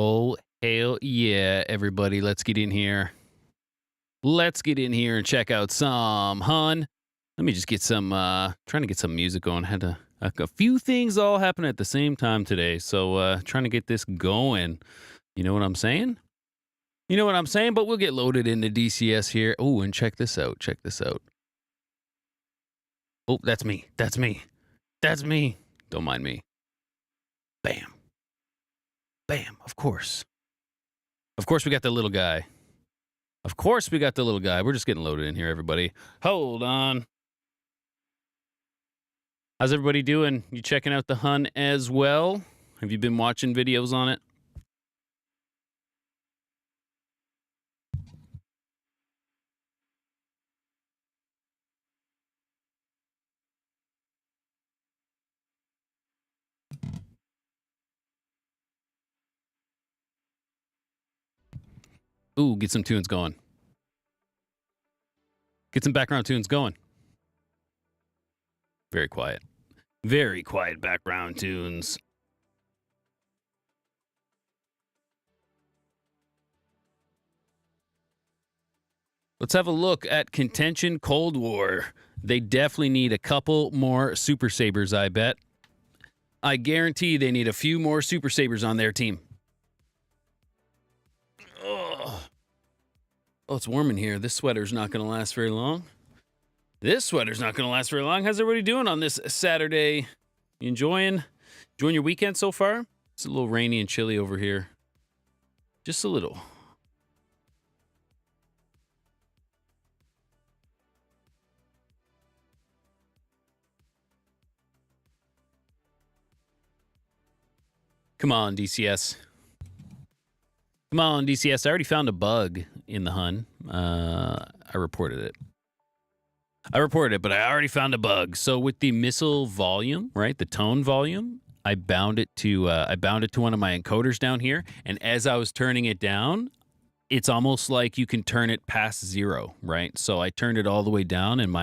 Oh, hell yeah, everybody. Let's get in here. Let's get in here and check out some Hun. Let me just get some, trying to get some music going. Had a few things all happen at the same time today. So, trying to get this going. You know what I'm saying? You know what I'm saying? But we'll get loaded into DCS here. Oh, and check this out. Check this out. Oh, that's me. That's me. That's me. Don't mind me. Bam. Bam. Of course. Of course, we got the little guy. Of course, we got the little guy. We're just getting loaded in here, everybody. Hold on. How's everybody doing? You checking out the Hun as well? Have you been watching videos on it? Ooh, get some tunes going. Get some background tunes going. Very quiet. Very quiet background tunes. Let's have a look at Contention Cold War. They definitely need a couple more Super Sabres, I bet. I guarantee they need a few more Super Sabres on their team. Oh, it's warm in here. This sweater's not going to last very long. This sweater's not going to last very long. How's everybody doing on this Saturday? You enjoying your weekend so far? It's a little rainy and chilly over here. Just a little. Come on, DCS. Come on, DCS. I already found a bug in the Hun. I reported it. But I already found a bug. So with the missile volume, right, the tone volume, I bound it to one of my encoders down here, and as I was turning it down, it's almost like you can turn it past 0, right? So I turned it all the way down, and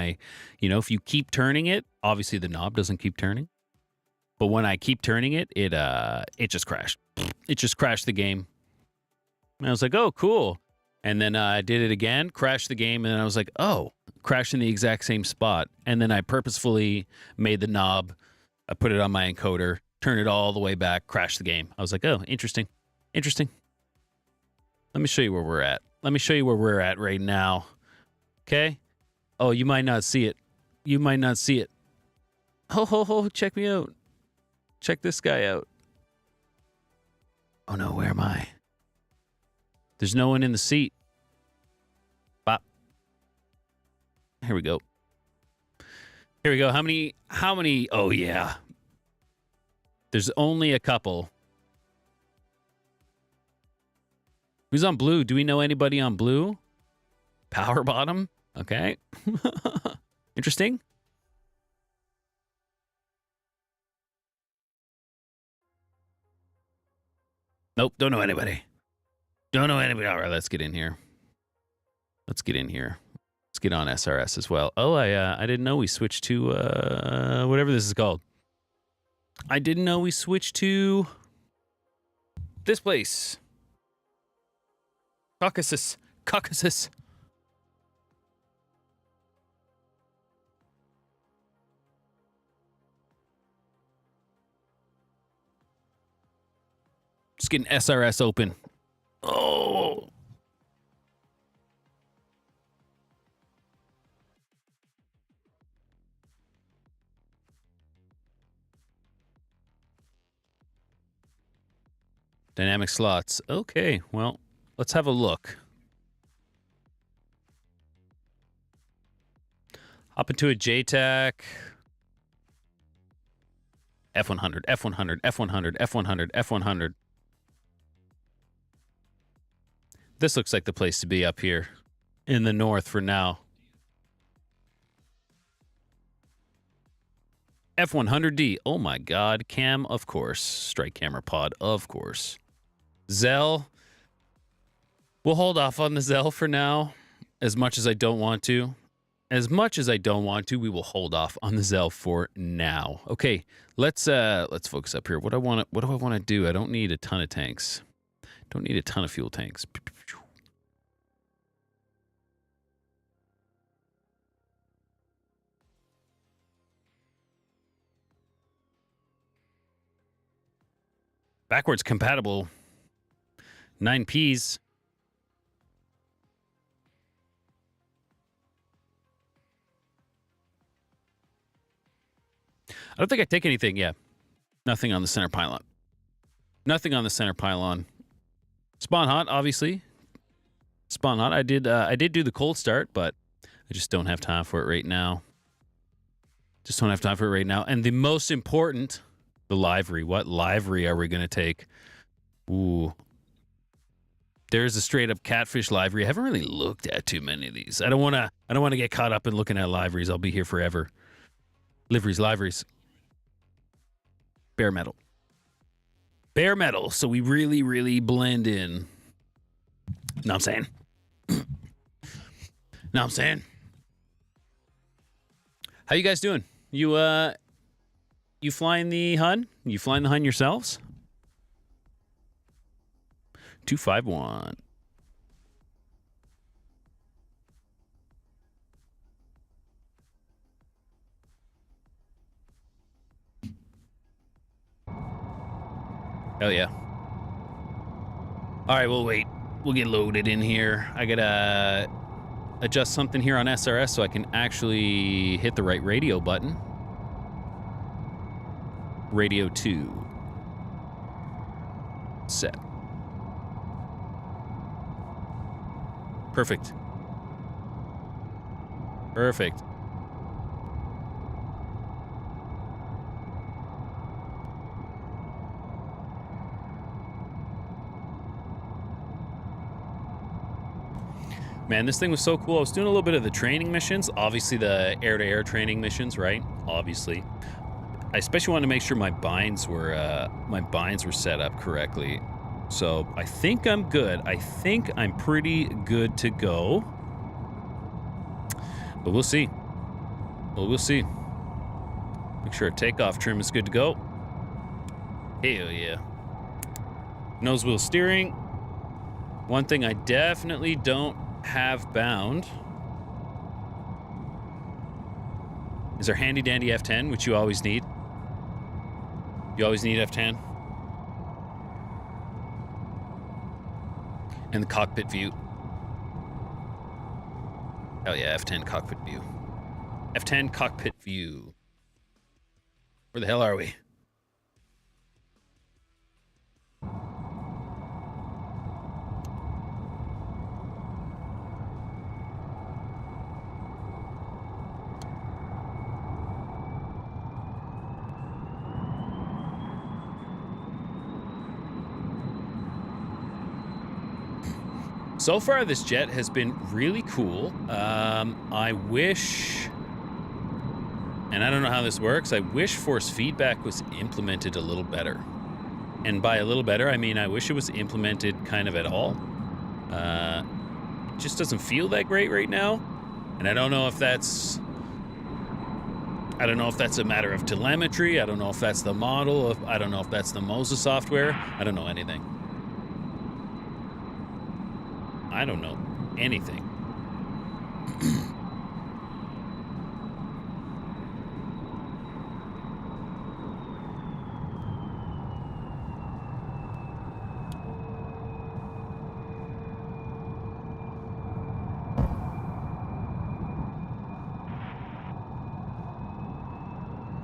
if you keep turning it, obviously the knob doesn't keep turning, but when I keep turning it, it just crashed. It just crashed the game. And I was like, oh, cool. And then I did it again, crashed the game, and then I was like, oh, crashed in the exact same spot. And then I purposefully made the knob, I put it on my encoder, turned it all the way back, crashed the game. I was like, oh, interesting. Interesting. Let me show you where we're at. Let me show you where we're at right now. Okay? Oh, you might not see it. You might not see it. Ho, check me out. Check this guy out. Oh, no, where am I? There's no one in the seat. Bop. Here we go. Here we go. How many? Oh, yeah. There's only a couple. Who's on blue? Do we know anybody on blue? Power bottom? Okay. Interesting. Nope, don't know anybody. Don't know anybody. All right, let's get in here. Let's get in here. Let's get on SRS as well. Oh, I didn't know we switched to whatever this is called. I didn't know we switched to this place. Caucasus. Just getting SRS open. Oh. Dynamic slots. Okay, well, let's have a look. Hop into a JTAC. F-100, F-100, F-100, F-100, F-100. This looks like the place to be up here in the north for now. F-100D. Oh my God. Cam, of course. Strike camera pod, of course. Zell. We'll hold off on the Zell for now. As much as I don't want to. We will hold off on the Zell for now. Okay, let's focus up here. What do I want to do? I don't need a ton of tanks. Don't need a ton of fuel tanks. Backwards compatible. 9Ps. I don't think I take anything. Yeah. Nothing on the center pylon. Nothing on the center pylon. Spawn hot, obviously. Spawn hot. I did do the cold start, but I just don't have time for it right now. Just don't have time for it right now. And the most important, the livery. What livery are we going to take? Ooh. There's a straight up catfish livery. I haven't really looked at too many of these. I don't want to get caught up in looking at liveries. I'll be here forever. Liveries. Bare metal. Bare metal. So we really, really blend in. Know what I'm saying? Know what I'm saying? How you guys doing? You flying the Hun? You flying the Hun yourselves? 251. Oh yeah. All right, we'll wait. We'll get loaded in here. I gotta adjust something here on SRS so I can actually hit the right radio button. Radio 2. Set. Perfect. Perfect. Man, this thing was so cool. I was doing a little bit of the training missions. Obviously, the air-to-air training missions, right? Obviously. I especially wanted to make sure my binds were set up correctly. So I think I'm good. I think I'm pretty good to go. But we'll see. Well, we'll see. Make sure our takeoff trim is good to go. Hell yeah. Nose wheel steering. One thing I definitely don't have bound is our handy dandy F10, which you always need. You always need F10. And the cockpit view. Hell yeah, F10 cockpit view. F10 cockpit view. Where the hell are we? So far, this jet has been really cool. I wish, and I don't know how this works, I wish force feedback was implemented a little better. And by a little better, I mean I wish it was implemented kind of at all. It just doesn't feel that great right now. And I don't know if that's a matter of telemetry. I don't know if that's the model. I don't know if that's the Moses software. I don't know anything. I don't know anything.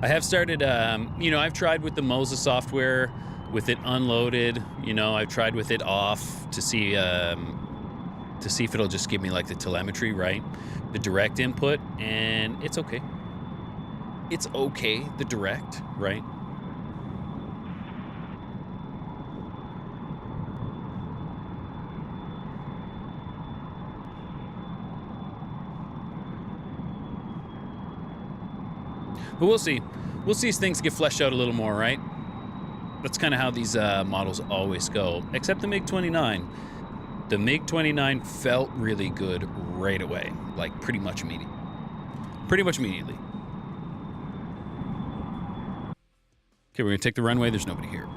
I have started, I've tried with the Moses software, with it unloaded. I've tried with it off to see if it'll just give me like the telemetry, right? The direct input, and it's okay. It's okay, the direct, right? But we'll see. We'll see as things get fleshed out a little more, right? That's kind of how these models always go, except the MiG-29. The MiG-29 felt really good right away, like pretty much immediately. Okay, we're gonna take the runway. There's nobody here.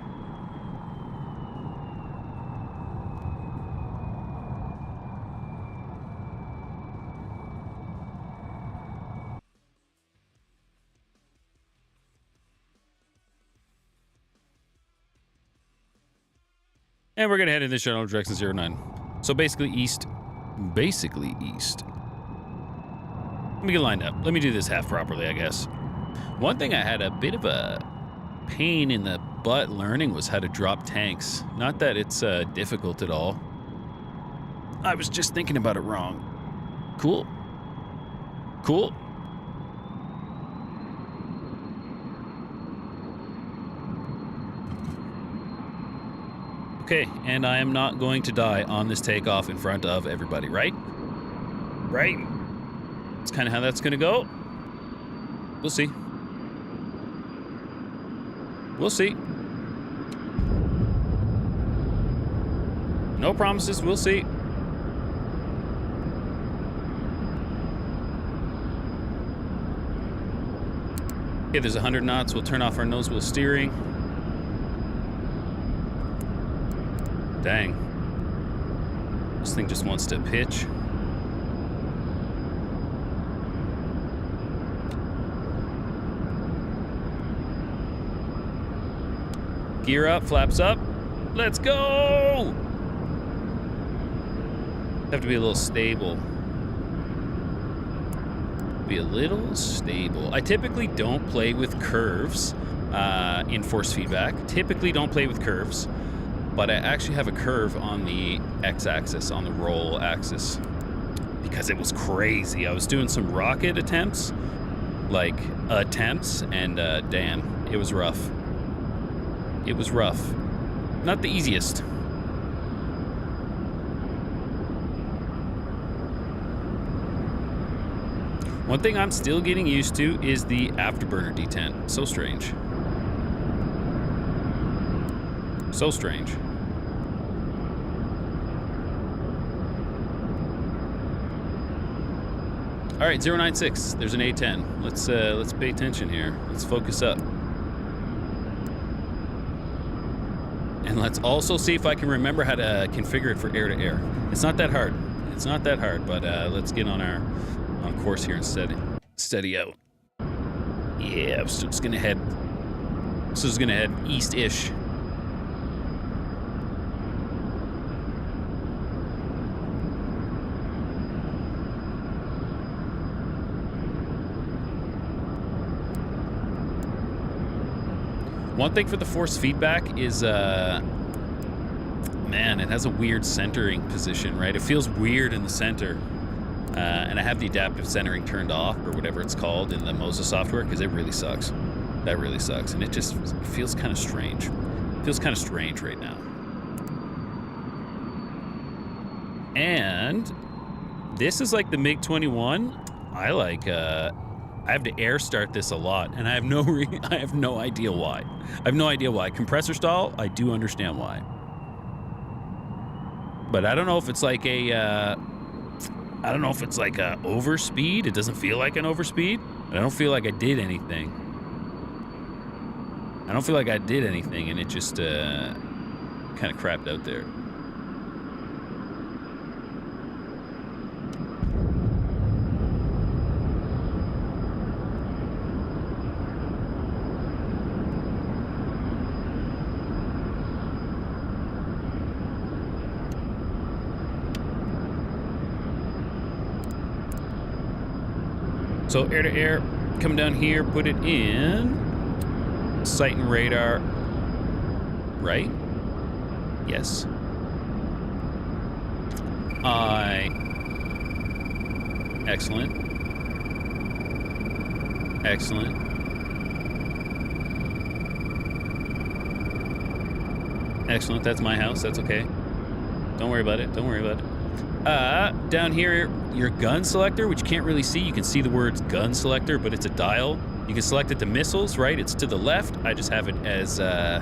And we're going to head in this general direction 09. So basically east. Basically east. Let me get lined up. Let me do this half properly, I guess. One thing I had a bit of a pain in the butt learning was how to drop tanks. Not that it's difficult at all. I was just thinking about it wrong. Cool. Cool. Okay, and I am not going to die on this takeoff in front of everybody, right? Right? That's kind of how that's going to go. We'll see. We'll see. No promises, we'll see. Okay, there's 100 knots. We'll turn off our nose wheel steering. Dang. This thing just wants to pitch. Gear up, flaps up. Let's go! Have to be a little stable. Be a little stable. I typically don't play with curves in force feedback. Typically don't play with curves, but I actually have a curve on the x-axis, on the roll axis, because it was crazy. I was doing some rocket attempts, and damn, it was rough. It was rough. Not the easiest. One thing I'm still getting used to is the afterburner detent. So strange. So strange. All right, 096. There's an A10. Let's pay attention here. Let's focus up. And let's also see if I can remember how to configure it for air-to-air. It's not that hard. It's not that hard, but let's get on course here and steady out. Yeah, I'm just gonna head. So it's gonna head east-ish. One thing for the force feedback is, man, it has a weird centering position, right? It feels weird in the center. And I have the adaptive centering turned off, or whatever it's called, in the Moses software, because it really sucks. That really sucks. And it just feels kind of strange. It feels kind of strange right now. And this is like the MiG-21. I have to air start this a lot, and I have no idea why. I have no idea why. Compressor stall, I do understand why. But I don't know if it's like a overspeed. It doesn't feel like an overspeed. I don't feel like I did anything. And it just kind of crapped out there. So air to air, come down here, put it in sight and radar, right? Yes. Excellent. Excellent. Excellent, that's my house, that's okay. Don't worry about it, don't worry about it. Down here, your gun selector, which you can't really see. You can see the words gun selector, but it's a dial. You can select it to missiles, right? It's to the left. I just have it as a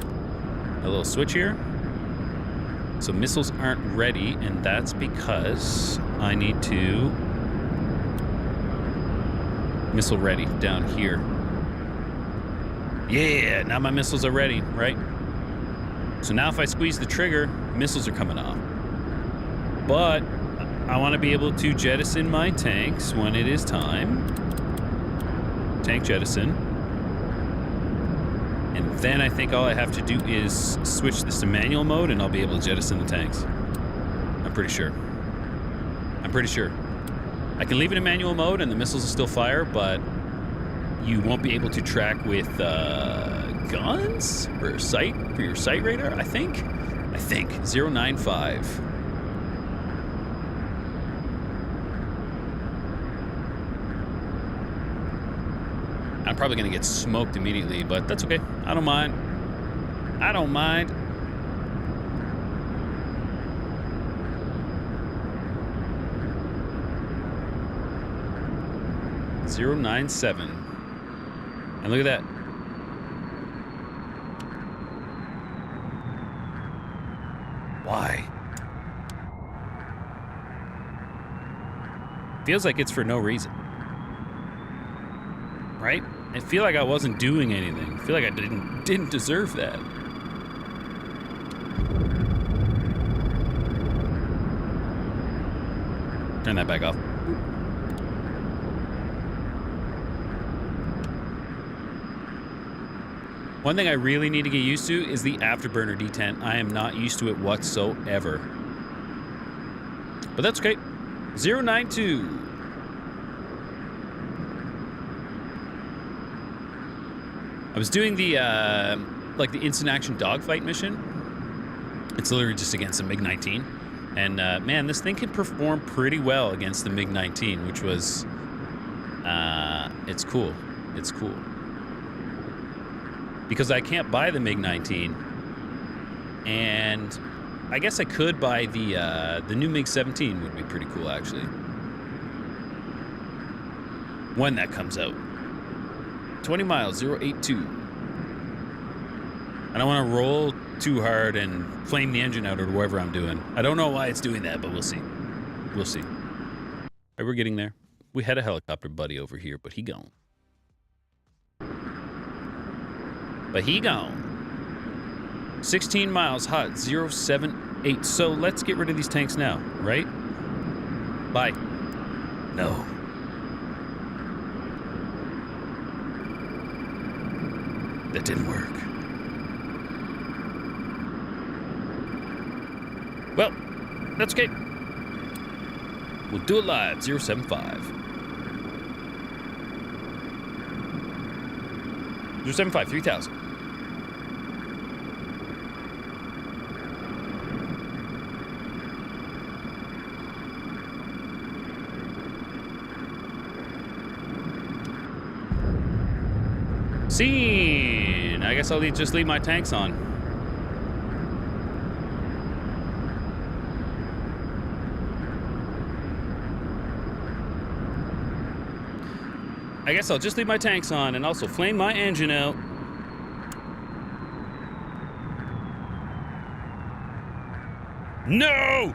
little switch here. So missiles aren't ready, and that's because I need to missile ready down here. Yeah, now my missiles are ready, right? So now if I squeeze the trigger, missiles are coming off. But I want to be able to jettison my tanks when it is time. Tank jettison. And then I think all I have to do is switch this to manual mode and I'll be able to jettison the tanks. I'm pretty sure. I can leave it in manual mode and the missiles will still fire, but you won't be able to track with guns for your sight radar, I think. 095. I'm probably gonna get smoked immediately, but that's okay. I don't mind. 097. And look at that. Why? Feels like it's for no reason. Right? I feel like I wasn't doing anything. I feel like I didn't deserve that. Turn that back off. One thing I really need to get used to is the afterburner detent. I am not used to it whatsoever. But that's okay. 092. I was doing the, like the instant action dogfight mission. It's literally just against the MiG-19. And, man, this thing can perform pretty well against the MiG-19, which was, it's cool. It's cool. Because I can't buy the MiG-19, and I guess I could buy the new MiG-17 would be pretty cool, actually. When that comes out. 20 miles, 082. I don't want to roll too hard and flame the engine out or whatever I'm doing. I don't know why it's doing that, but we'll see. We'll see. All right, we're getting there. We had a helicopter buddy over here, but he gone. But he gone. 16 miles, hot, 078. So let's get rid of these tanks now, right? Bye. No. That didn't work. Well, that's okay. We'll do it live, 075. 075, 3000. Scene! I guess I'll just leave my tanks on. I guess I'll just leave my tanks on and also flame my engine out. No!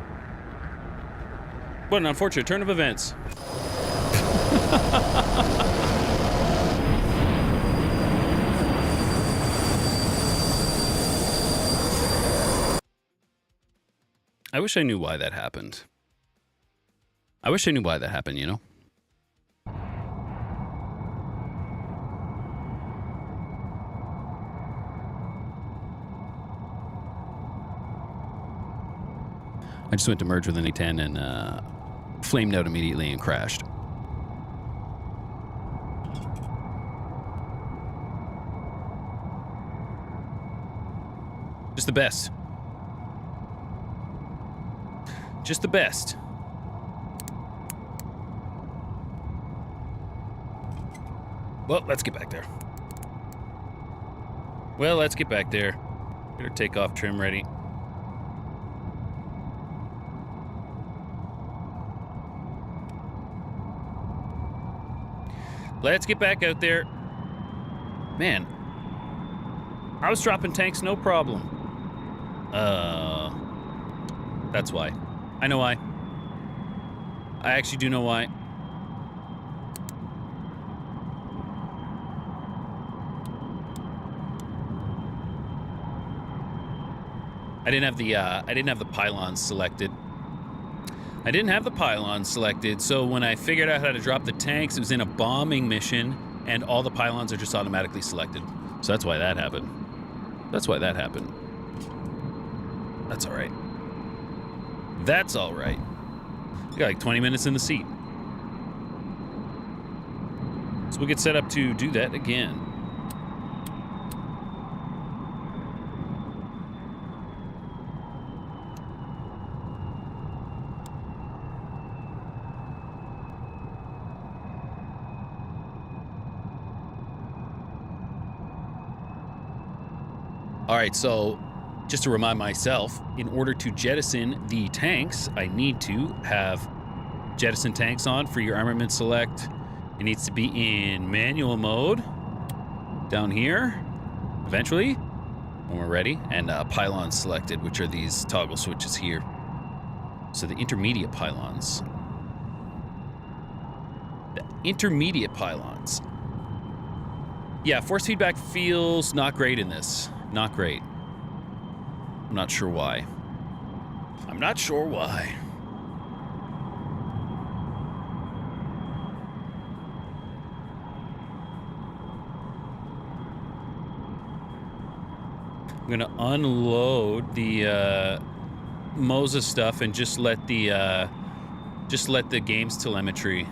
What an unfortunate turn of events. I wish I knew why that happened. I wish I knew why that happened, you know? I just went to merge with an A10 and flamed out immediately and crashed. Just the best. Just the best. Well, let's get back there. Well, let's get back there. Get our takeoff trim ready. Let's get back out there. Man, I was dropping tanks no problem. That's why. I know why. I actually do know why. I didn't have the pylons selected. I didn't have the pylons selected, so when I figured out how to drop the tanks, it was in a bombing mission, and all the pylons are just automatically selected. So that's why that happened. That's why that happened. That's all right. That's all right. We got like 20 minutes in the seat. So we'll get set up to do that again. All right, so just to remind myself, in order to jettison the tanks, I need to have jettison tanks on for your armament select. It needs to be in manual mode down here, eventually, when we're ready, and pylons selected, which are these toggle switches here. So the intermediate pylons. The intermediate pylons. Yeah, force feedback feels not great in this. Not great. I'm not sure why. I'm not sure why. I'm gonna unload the Moses stuff and just let the games telemetry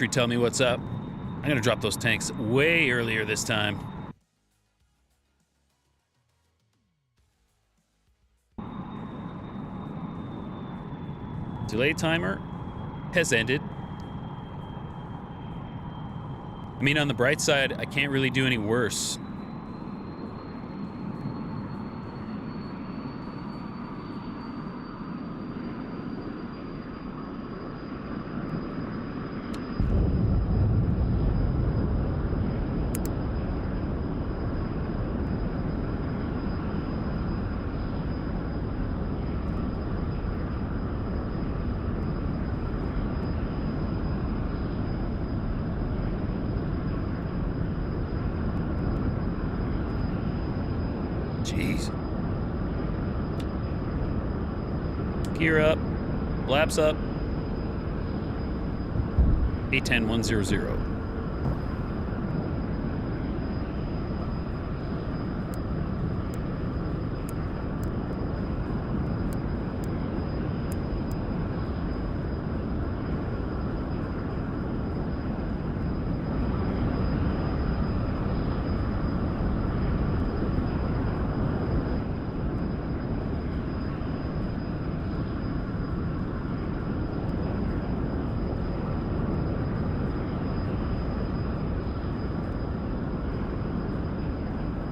tell me what's up. I'm gonna drop those tanks way earlier this time. Delay timer has ended. I mean, on the bright side, I can't really do any worse. Jeez. Gear up. Flaps up. 810-100.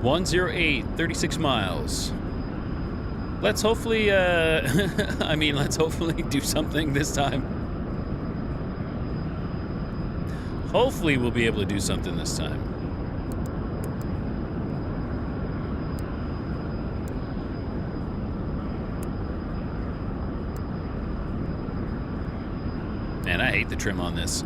(108), 36 miles. Let's hopefully, let's hopefully do something this time. Hopefully we'll be able to do something this time. Man, I hate the trim on this.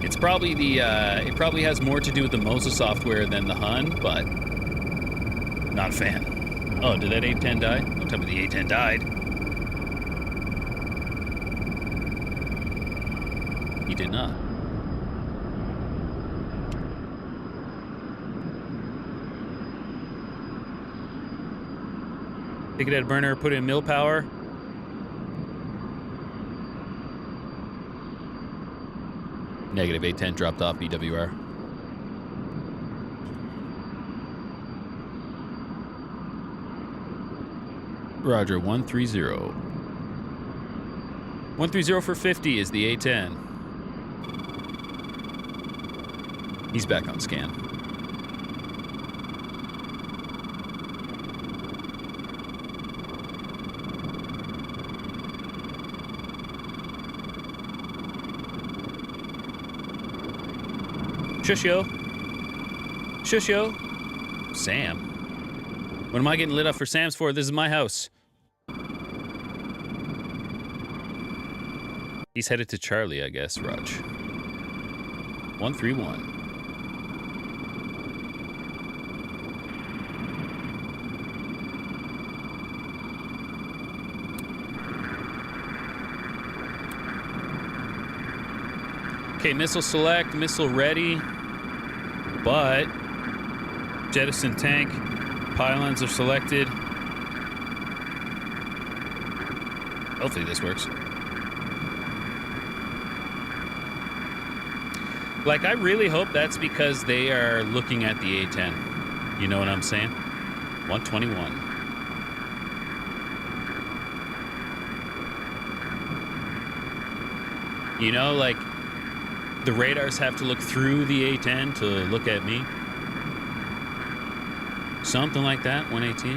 It's probably it probably has more to do with the Moses software than the Hun, but not a fan. Oh, did that 810 die? Don't tell me the 810 died. He did not. Take it out of burner, put it in mill power. Negative 810 dropped off BWR. Roger, 130. 130 for 50 is the 810. He's back on scan. Shushio. Shushio. Sam. What am I getting lit up for Sam's for? This is my house. He's headed to Charlie, I guess, Raj. 131. Okay, missile select, missile ready, but jettison tank, pylons are selected. Hopefully this works. Like, I really hope that's because they are looking at the A-10. You know what I'm saying? 121. You know, like, the radars have to look through the A-10 to look at me. Something like that, 118.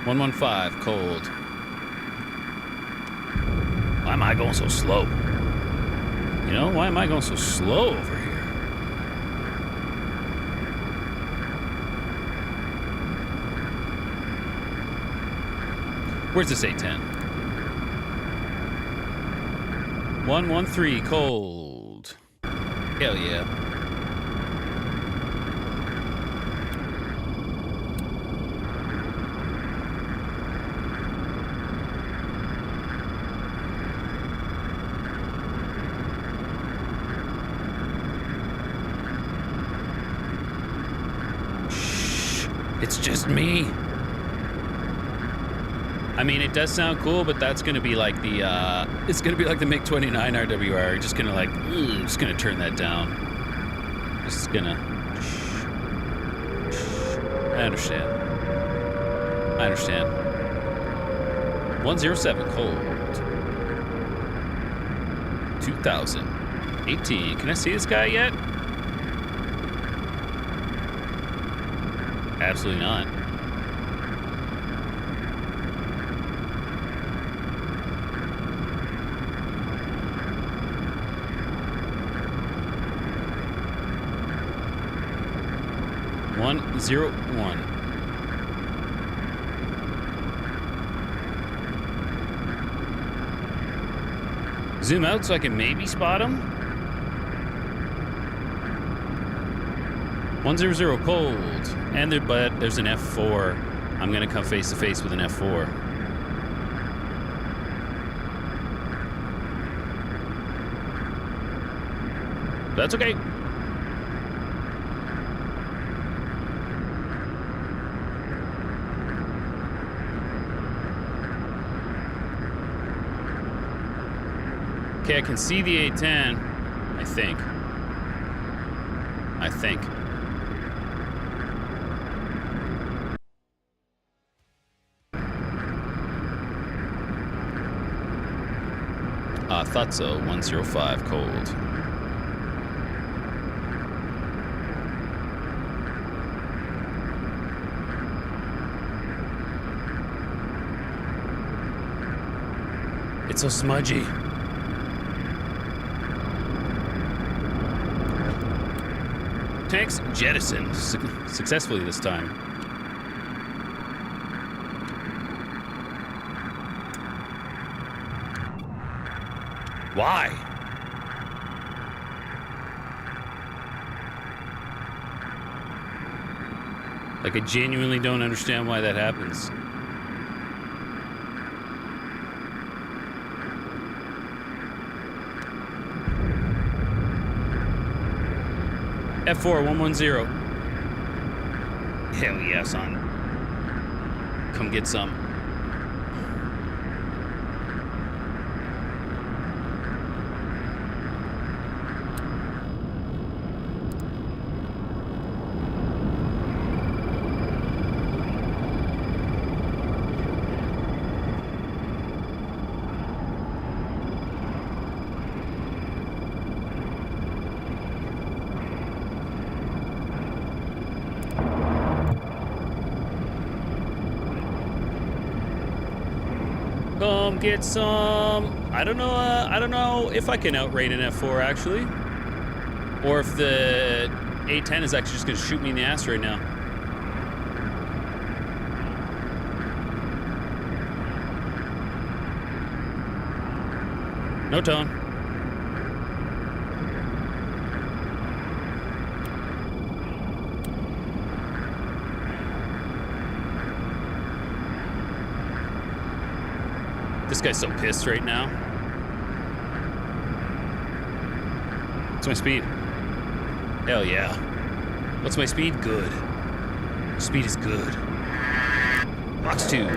.115 cold. Why am I going so slow? You know, why am I going so slow over here? Where's this A-10? 113 cold. Hell yeah. It's just me. I mean, it does sound cool, but that's gonna be like the it's gonna be like the MiG-29 RWR. Just gonna like, just gonna turn that down. Just gonna. I understand. I understand. 107 cold. 2018. Can I see this guy yet? Absolutely not. One 101. Zoom out so I can maybe spot him. 100 cold. And there, but there's an F4. I'm gonna come face to face with an F4. That's okay. Okay, I can see the A-10, I think. Thought so. 105 cold. It's so smudgy. Tanks jettisoned successfully this time. Why? Like, I genuinely don't understand why that happens. F4 110. Hell yeah, son. Come get some. Come get some. I don't know if I can outrate an F4 actually, or if the A-10 is actually just gonna shoot me in the ass right now. No tone. This guy's so pissed right now. What's my speed? Hell yeah. What's my speed? Good. Speed is good. Box 2.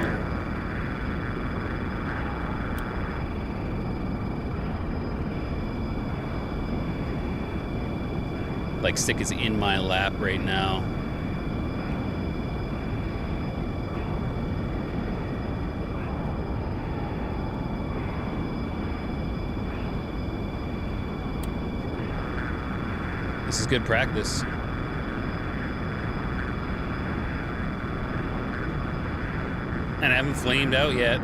Like stick is in my lap right now. This is good practice. And I haven't flamed out yet.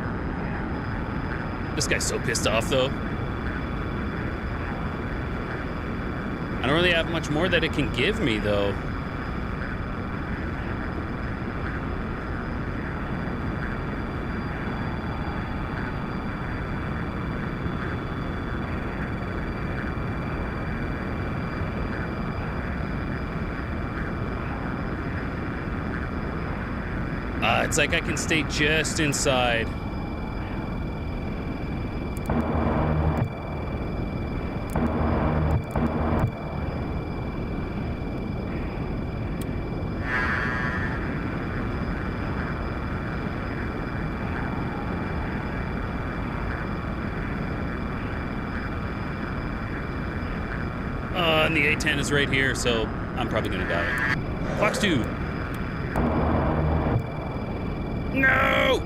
This guy's so pissed off, though. I don't really have much more that it can give me, though. It's like I can stay just inside. And the A10 is right here, so I'm probably gonna die. Fox 2. No!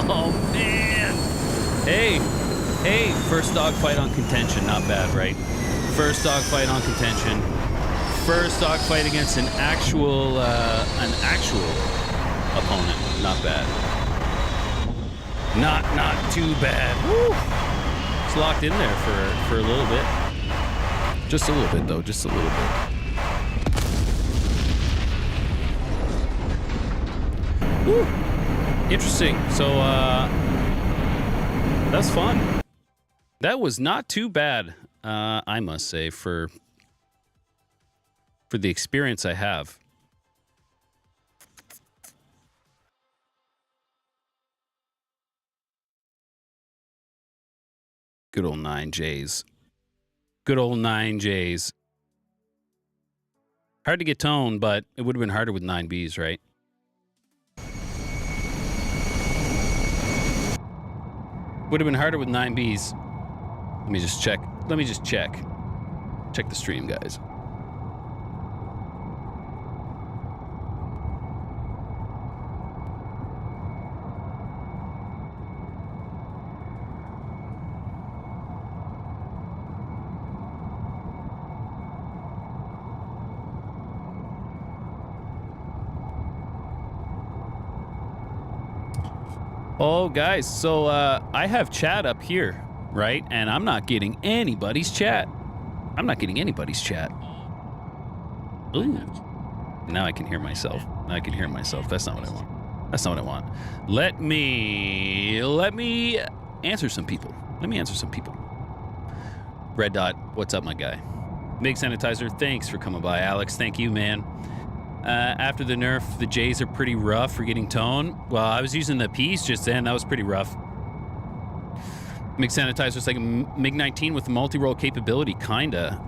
Oh, man. Hey, first dogfight on Contention. Not bad, right? First dogfight on Contention. First dogfight against an actual opponent. Not bad. Not too bad. Woo! It's locked in there for a little bit. Just a little bit, though. Just a little bit. Woo! Interesting. So, that's fun. That was not too bad, I must say, for the experience I have. Good old 9Js. Good old 9Js. Hard to get tone, but it would have been harder with 9Bs, right? Would have been harder with 9Bs. Let me just check. Let me just check. Check the stream, guys. Oh, guys, so I have chat up here, right? And I'm not getting anybody's chat. I'm not getting anybody's chat. Ooh. Now I can hear myself. Now I can hear myself. That's not what I want. That's not what I want. Let me answer some people. Let me answer some people. Red Dot, what's up, my guy? Mig Sanitizer, thanks for coming by. Alex, thank you, man. After the nerf, the J's are pretty rough for getting tone. Well, I was using the P's just then. That was pretty rough. Mig Sanitizer's like a MiG-19 with multi-role capability, kinda.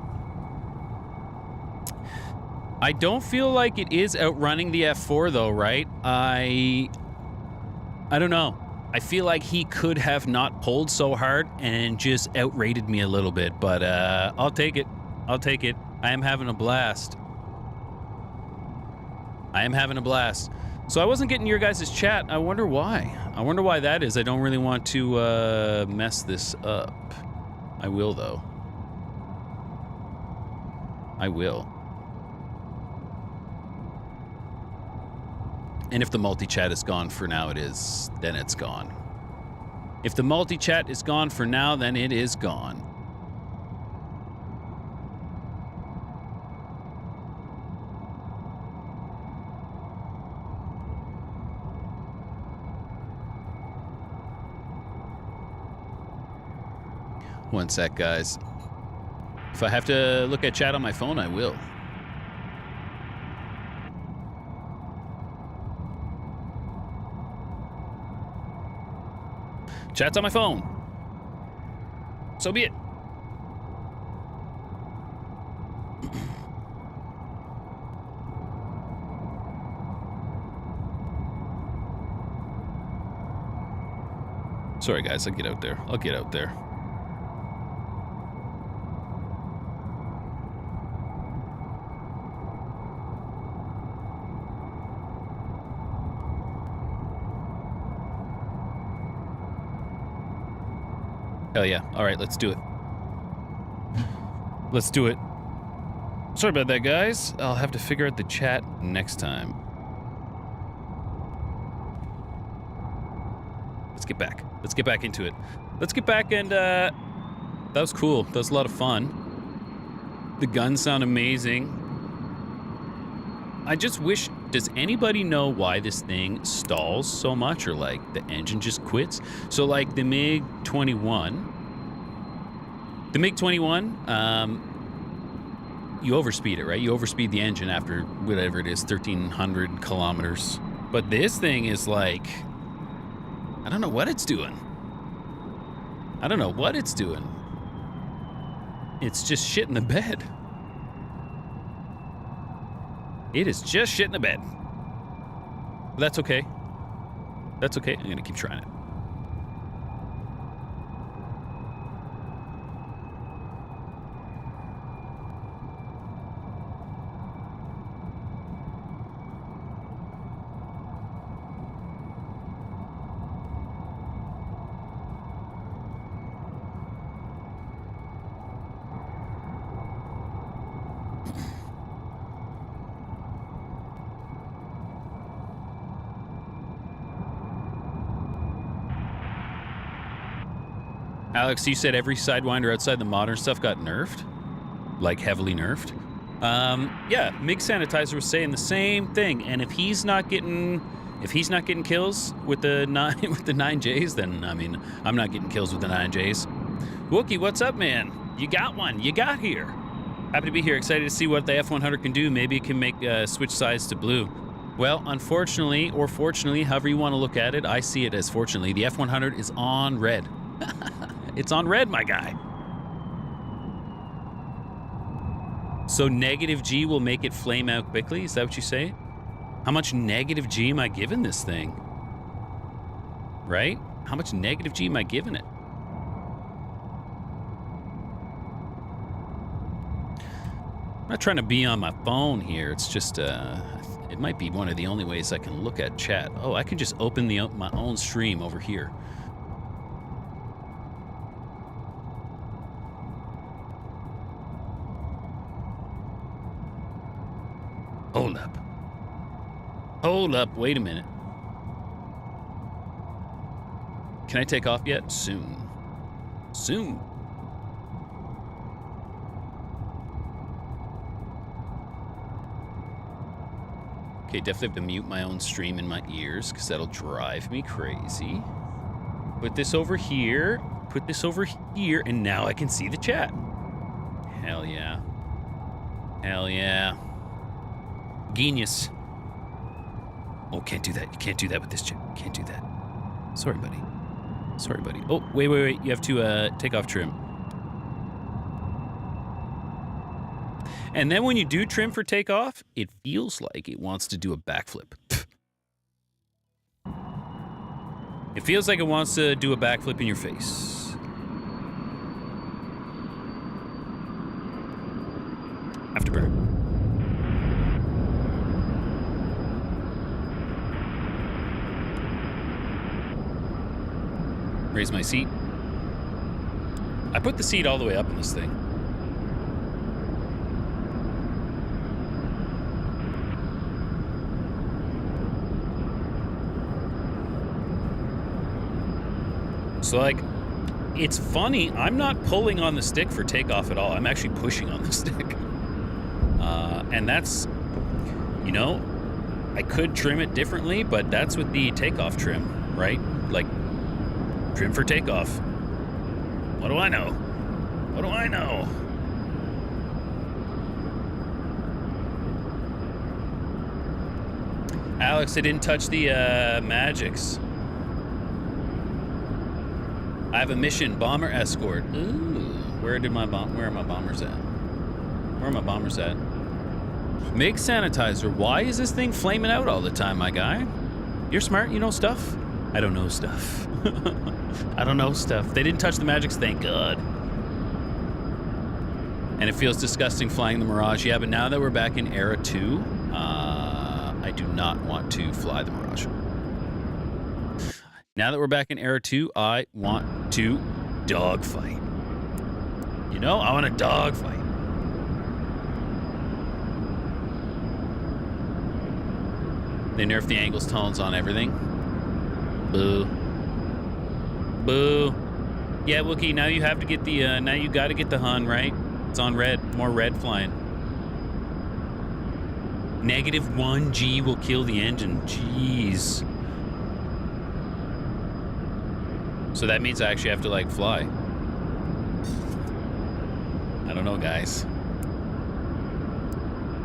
I don't feel like it is outrunning the F4, though, right? I don't know. I feel like he could have not pulled so hard and just outrated me a little bit, but I'll take it. I'll take it. I am having a blast. I am having a blast. So I wasn't getting your guys' chat. I wonder why. I wonder why that is. I don't really want to mess this up. I will, though. I will. And if the multi-chat is gone for now, it is. Then it's gone. If the multi-chat is gone for now, then it is gone. One sec, guys. If I have to look at chat on my phone, I will. Chat's on my phone. So be it. Sorry, guys. I'll get out there. I'll get out there. Hell yeah. All right, let's do it. Let's do it. Sorry about that, guys. I'll have to figure out the chat next time. Let's get back. Let's get back into it. Let's get back and, that was cool. That was a lot of fun. The guns sound amazing. I just wish... Does anybody know why this thing stalls so much, or like the engine just quits? So like the MiG-21, you overspeed it, right? You overspeed the engine after whatever it is, 1,300 kilometers. But this thing is like, I don't know what it's doing. I don't know what it's doing. It's just shit in the bed. It is just shit in the bed. But that's okay. That's okay. I'm gonna keep trying it. Alex, you said every Sidewinder outside the modern stuff got nerfed? Like heavily nerfed? Yeah, MiG Sanitizer was saying the same thing, and if he's not getting kills with the 9Js, then I mean, I'm not getting kills with the 9Js. Wookie, what's up, man? You got one. You got here. Happy to be here. Excited to see what the F-100 can do. Maybe it can make switch sides to blue. Well, unfortunately, or fortunately, however you want to look at it, I see it as fortunately. The F-100 is on red. It's on red, my guy. So negative G will make it flame out quickly? Is that what you say? How much negative G am I giving this thing? Right? How much negative G am I giving it? I'm not trying to be on my phone here. It's just, it might be one of the only ways I can look at chat. Oh, I can just open my own stream over here. Hold up. Hold up. Wait a minute. Can I take off yet? Soon. Soon. Okay, definitely have to mute my own stream in my ears because that'll drive me crazy. Put this over here. Put this over here, and now I can see the chat. Hell yeah. Hell yeah. Genius. Oh, can't do that. You can't do that with this chip. Can't do that. Sorry, buddy. Sorry, buddy. Oh, wait. You have to take off trim. And then when you do trim for takeoff, it feels like it wants to do a backflip. It feels like it wants to do a backflip in your face. Afterburner. Raise my seat. I put the seat all the way up in this thing. So, like, it's funny. I'm not pulling on the stick for takeoff at all. I'm actually pushing on the stick. And that's, you know, I could trim it differently, but that's with the takeoff trim, right? Like, trim for takeoff. What do I know? What do I know? Alex, I didn't touch the magics. I have a mission, bomber escort. Ooh, where are my bombers at? Where are my bombers at? MIG sanitizer. Why is this thing flaming out all the time, my guy? You're smart, you know stuff? I don't know stuff. I don't know stuff. They didn't touch the magics, thank God. And it feels disgusting flying the Mirage. Yeah, but now that we're back in Era 2, I do not want to fly the Mirage. Now that we're back in Era 2, I want to dogfight. You know, I want to dogfight. They nerfed the angles, tones on everything. Boo. Boo. Yeah, Wookie, now you have to get the, now you got to get the Hun, right? It's on red. More red flying. -1G will kill the engine. Jeez. So that means I actually have to, like, fly. I don't know, guys.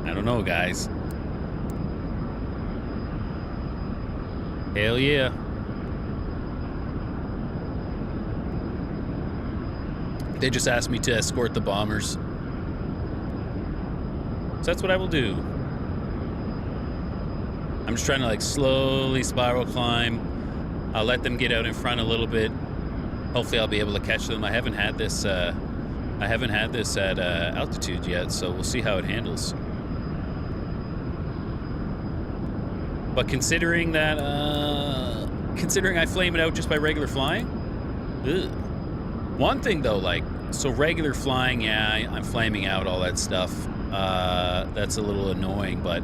I don't know, guys. Hell yeah. They just asked me to escort the bombers. So that's what I will do. I'm just trying to, like, slowly spiral climb. I'll let them get out in front a little bit. Hopefully I'll be able to catch them. I haven't had this at altitude yet, so we'll see how it handles. But considering that, considering I flame it out just by regular flying, ugh. One thing though, like, so regular flying, yeah, I'm flaming out all that stuff. That's a little annoying, but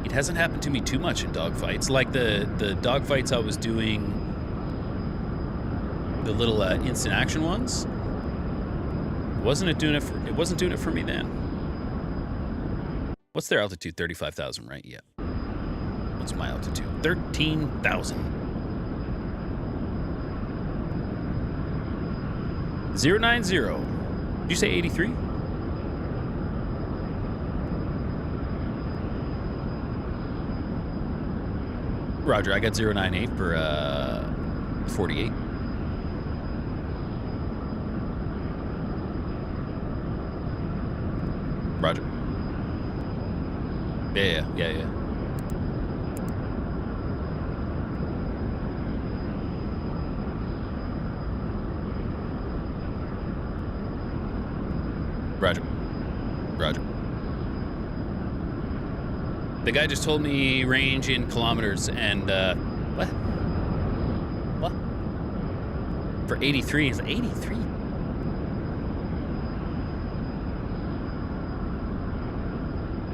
it hasn't happened to me too much in dogfights. Like the dogfights I was doing, the little instant action ones. It wasn't doing it for me then. What's their altitude? 35,000, right? Yeah. What's my altitude? 13,000. 090. Did you say 83? Roger, I got 098 for 48. Roger. Yeah. Roger. The guy just told me range in kilometers, and what? For 83, it's 83.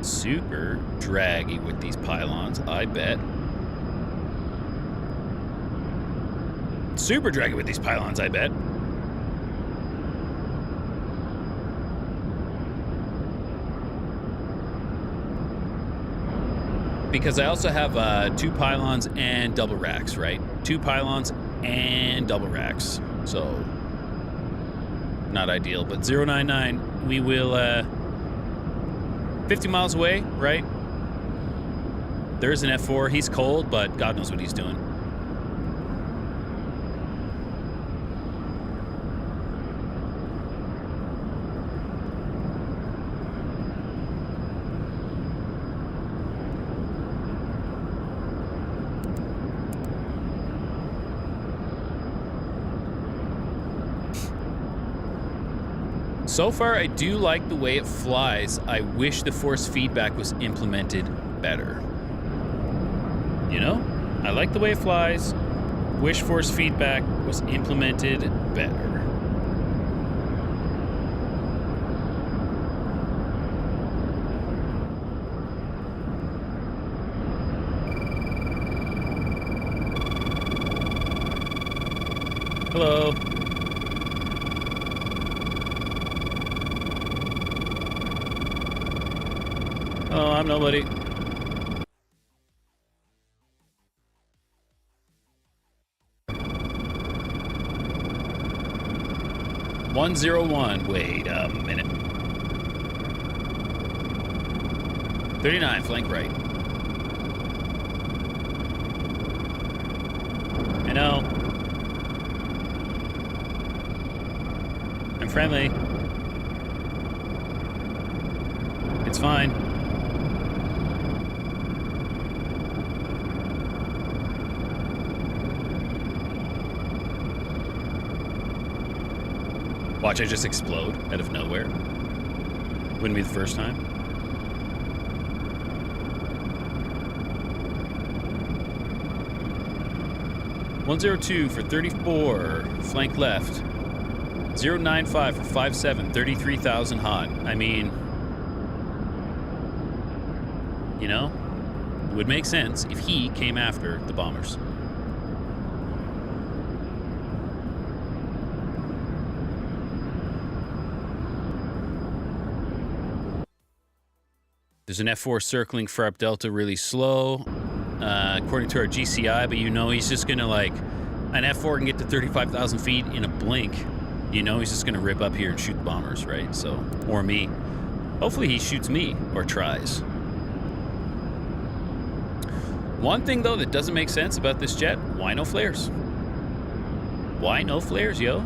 Super draggy with these pylons, I bet. Super draggy with these pylons, I bet. Because I also have 2 pylons and double racks, right? 2 pylons and double racks. So, not ideal. But 099, we will, 50 miles away, right? There's an F4. He's cold, but God knows what he's doing. So far, I do like the way it flies. I wish the force feedback was implemented better. You know? I like the way it flies. Wish force feedback was implemented better. Hello. Oh, I'm nobody. $101. Wait a minute. 39, flank right. I know. I'm friendly. It's fine. Watch, I just explode out of nowhere. Wouldn't be the first time. $102 for 34, flank left. 095 for 57, 33,000 hot. I mean, you know, it would make sense if he came after the bombers. There's an F4 circling Farp Delta really slow, according to our GCI, but you know he's just going to, like, an F4 can get to 35,000 feet in a blink. You know he's just going to rip up here and shoot the bombers, right? So, or me. Hopefully he shoots me, or tries. One thing, though, that doesn't make sense about this jet, why no flares? Why no flares, yo?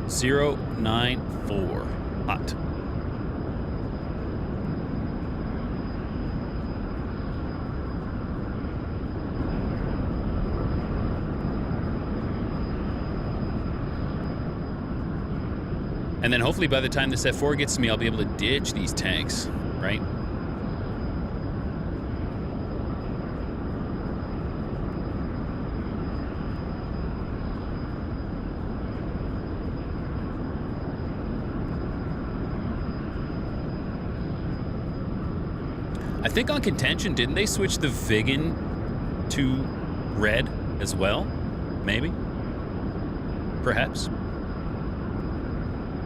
.094 hot. And then hopefully by the time this F4 gets to me, I'll be able to ditch these tanks, right? I think on Contention, didn't they switch the Vigan to red as well? Maybe? Perhaps?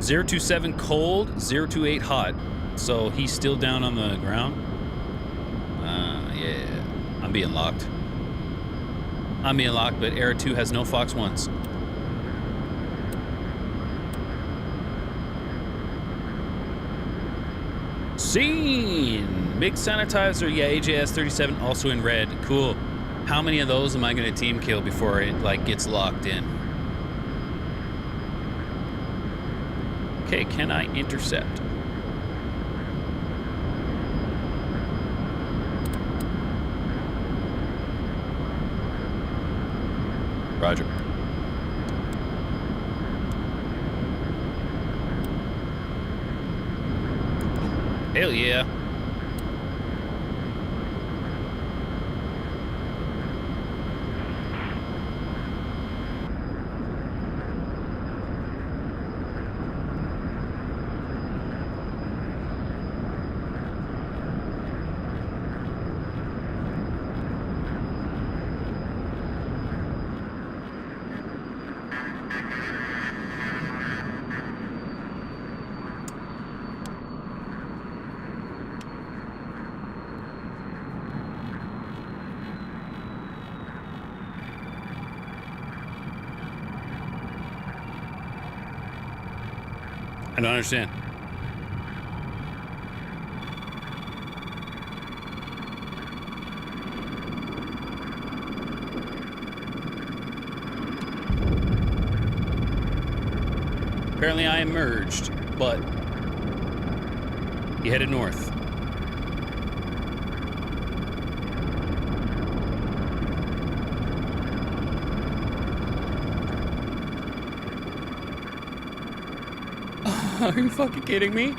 027 cold, 028 hot. So he's still down on the ground? Yeah. I'm being locked. I'm being locked, but Era 2 has no Fox 1s. Scene! Big sanitizer, yeah, AJS 37 also in red. Cool. How many of those am I going to team kill before it, like, gets locked in? Okay, can I intercept? Roger. Hell yeah. I don't understand. Apparently I emerged, but he headed north. Are you fucking kidding me?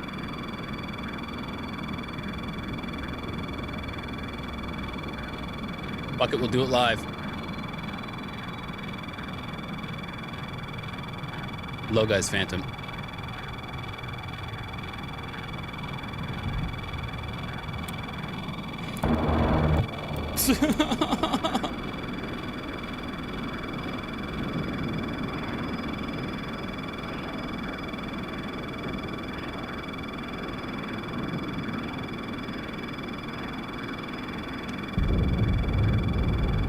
Fuck it, we'll do it live. Low guy's Phantom.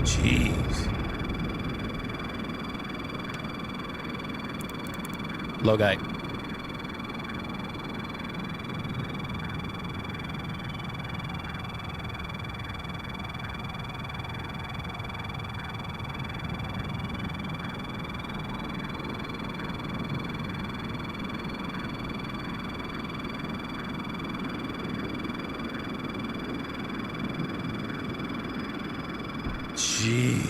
Jeez. Low guy. Jeez.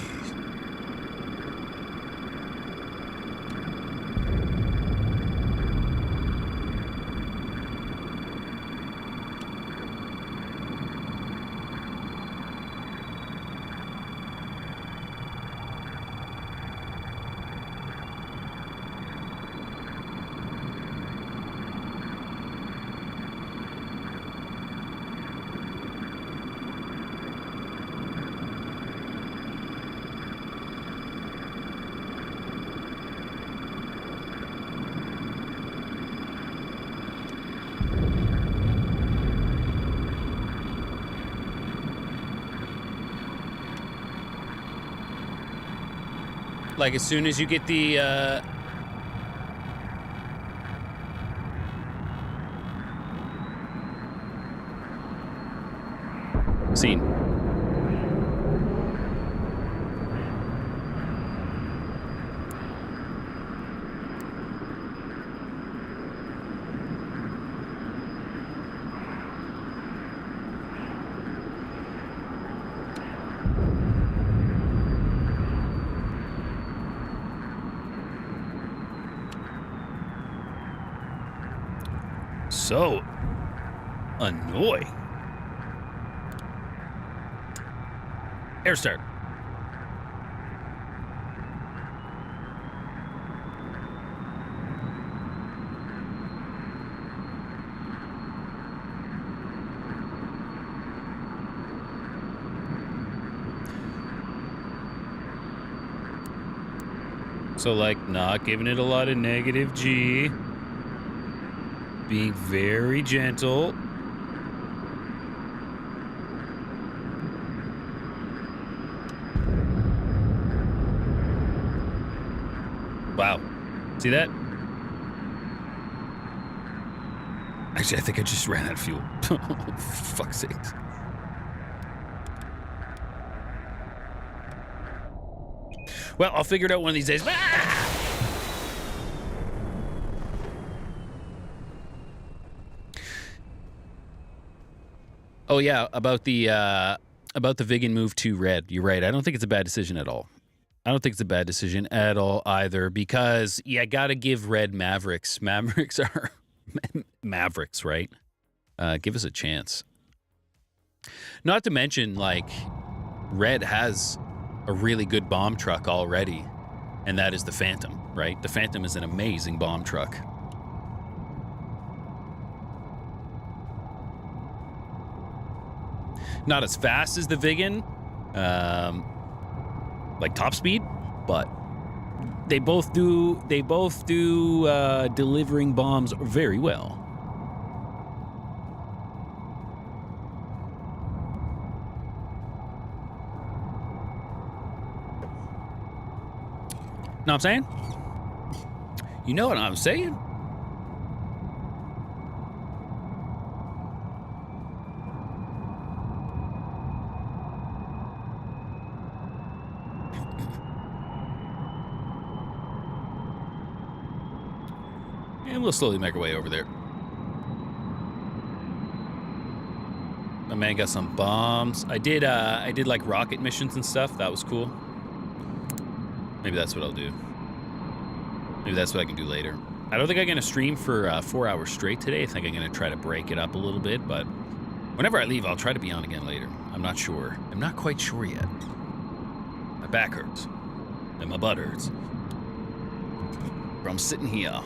Like, as soon as you get the, scene. So annoying. Air start. So, like, not giving it a lot of negative G. Being very gentle. Wow. See that? Actually, I think I just ran out of fuel. Fuck's sakes. Well, I'll figure it out one of these days. Ah! Oh yeah, about the vegan move to red. You're right. I don't think it's a bad decision at all. I don't think it's a bad decision at all either, because you got to give red Mavericks. Mavericks are Mavericks, right? Give us a chance. Not to mention, like, red has a really good bomb truck already, and that is the Phantom, right? The Phantom is an amazing bomb truck. Not as fast as the Vegan, like top speed, but they both do delivering bombs very well. Know what I'm saying? You know what I'm saying? And we'll slowly make our way over there. My man got some bombs. I did like rocket missions and stuff. That was cool. Maybe that's what I'll do. Maybe that's what I can do later. I don't think I'm going to stream for 4 hours straight today. I think I'm going to try to break it up a little bit, but whenever I leave, I'll try to be on again later. I'm not sure. I'm not quite sure yet. My back hurts. And my butt hurts. I'm sitting here.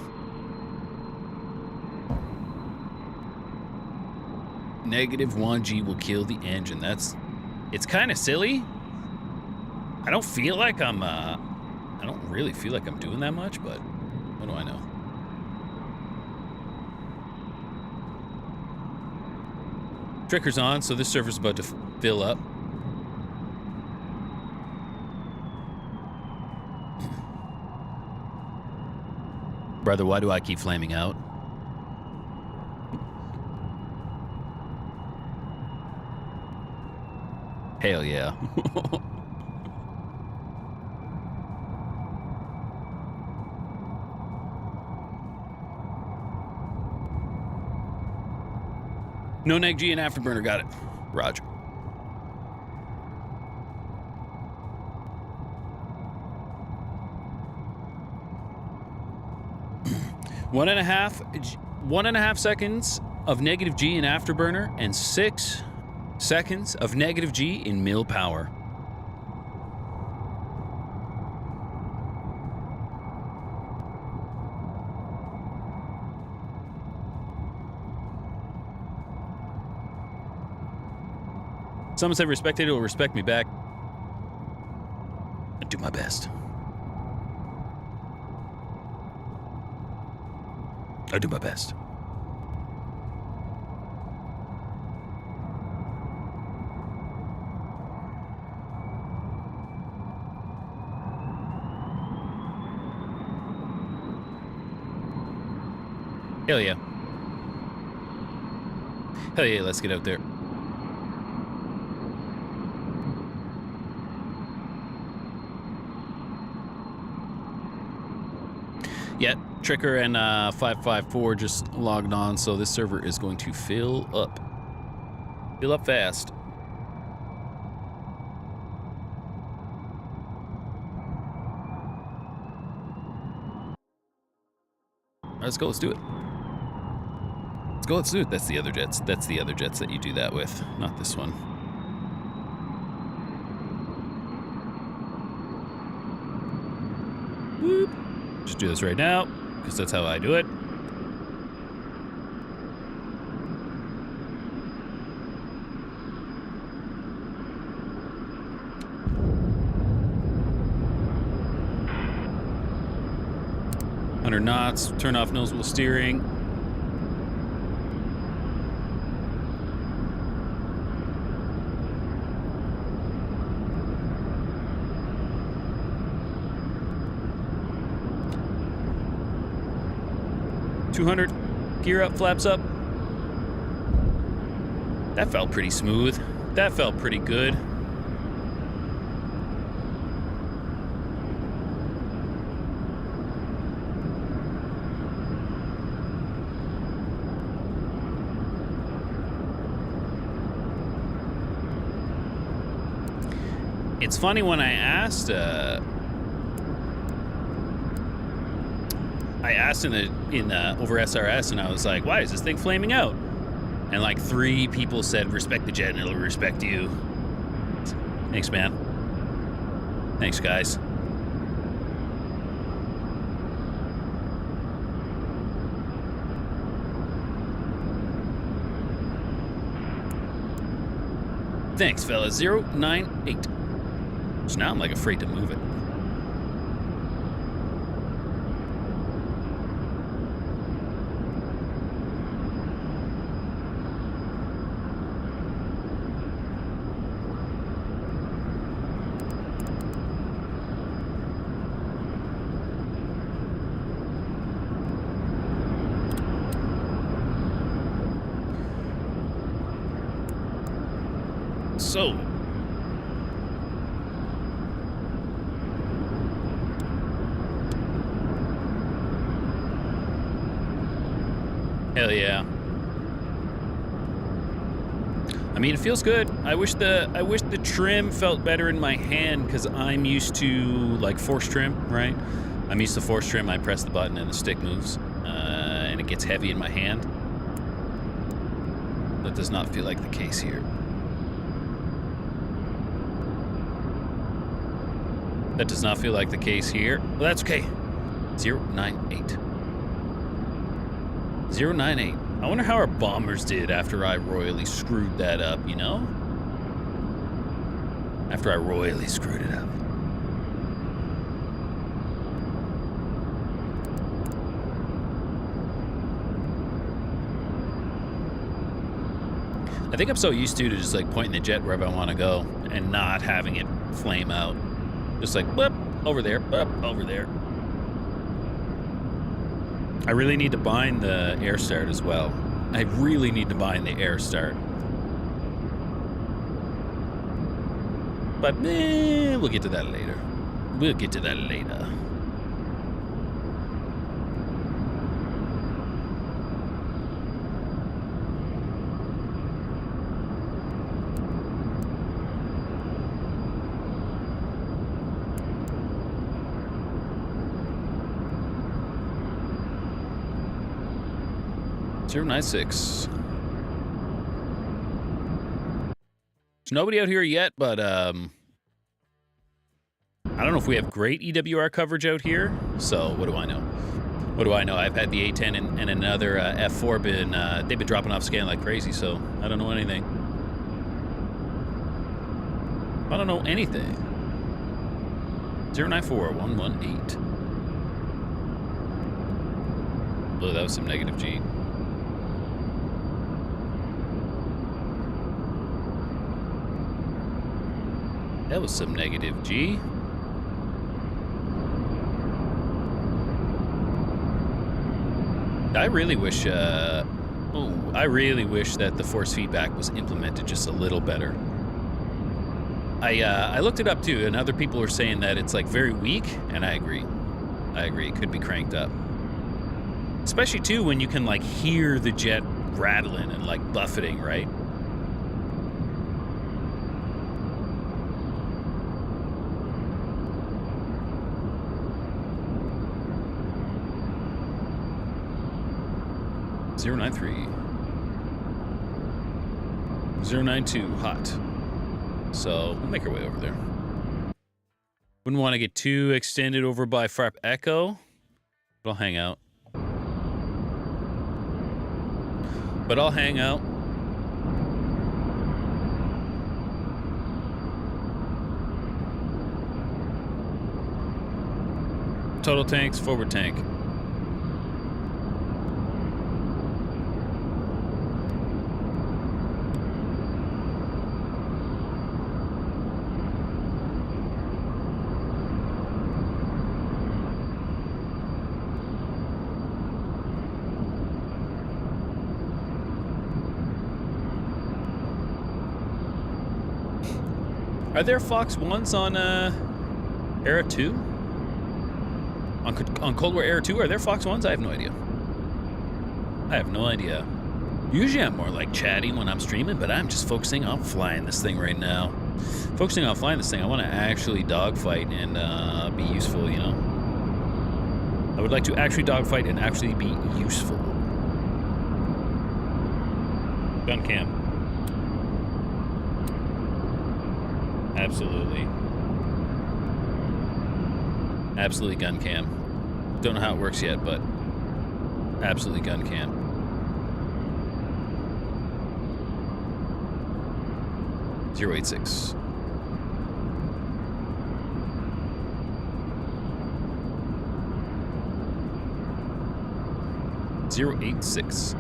-1G will kill the engine. That's It's kind of silly. I don't feel like I don't really feel like I'm doing that much, but what do I know? Tricker's on, so this server's about to fill up. Brother, why do I keep flaming out? Hell yeah. No neg G and afterburner, got it. Roger. One and a half seconds of negative G in afterburner and 6 seconds of negative G in mill power. Someone said respected will respect me back. I do my best. I do my best. Hell yeah. Hell yeah, let's get out there. Yeah, Tricker and 554 just logged on, so this server is going to fill up. Fill up fast. Let's go, let's do it. Let's go, let's do it. That's the other jets. That's the other jets that you do that with, not this one. Whoop. Just do this right now, because that's how I do it. Under knots, turn off nose wheel steering. .200, gear up, flaps up. That felt pretty smooth. That felt pretty good. It's funny when I asked in over SRS, and I was like, why is this thing flaming out? And like 3 people said, respect the jet and it'll respect you. Thanks, man. Thanks, guys. Thanks, fellas. 098. So now I'm like afraid to move it. So, hell yeah. I mean, it feels good. I wish the trim felt better in my hand, because I'm used to like force trim, right? I'm used to force trim. I press the button and the stick moves, and it gets heavy in my hand. That does not feel like the case here. That does not feel like the case here. Well, that's okay. 098. 098. I wonder how our bombers did after I royally screwed that up, you know? After I royally screwed it up. I think I'm so used to just like pointing the jet wherever I want to go and not having it flame out. Just like, whoop, over there, whoop, over there. I really need to bind the air start as well. I really need to bind the air start. But we'll get to that later. We'll get to that later. .096. There's nobody out here yet, but I don't know if we have great EWR coverage out here. So what do I know? What do I know? I've had the A10 and another F4 they've been dropping off scan like crazy, so I don't know anything. I don't know anything. 094118. Oh, that was some negative G. That was some negative G. I really wish that the force feedback was implemented just a little better. I looked it up too, and other people were saying that it's like very weak, and I agree. It could be cranked up. Especially too when you can like hear the jet rattling and like buffeting, right? .093. 092 hot. So we'll make our way over there. Wouldn't want to get too extended over by Farp Echo, but I'll hang out. Total tanks, forward tank. Are there Fox 1s on Era 2? On Cold War Era 2, are there Fox 1s? I have no idea. Usually I'm more like chatty when I'm streaming, but I'm just focusing on flying this thing right now. I want to actually dogfight and be useful, you know? I would like to actually dogfight and actually be useful. Gun cam. Absolutely gun cam. Don't know how it works yet, but absolutely gun cam. .086. .086.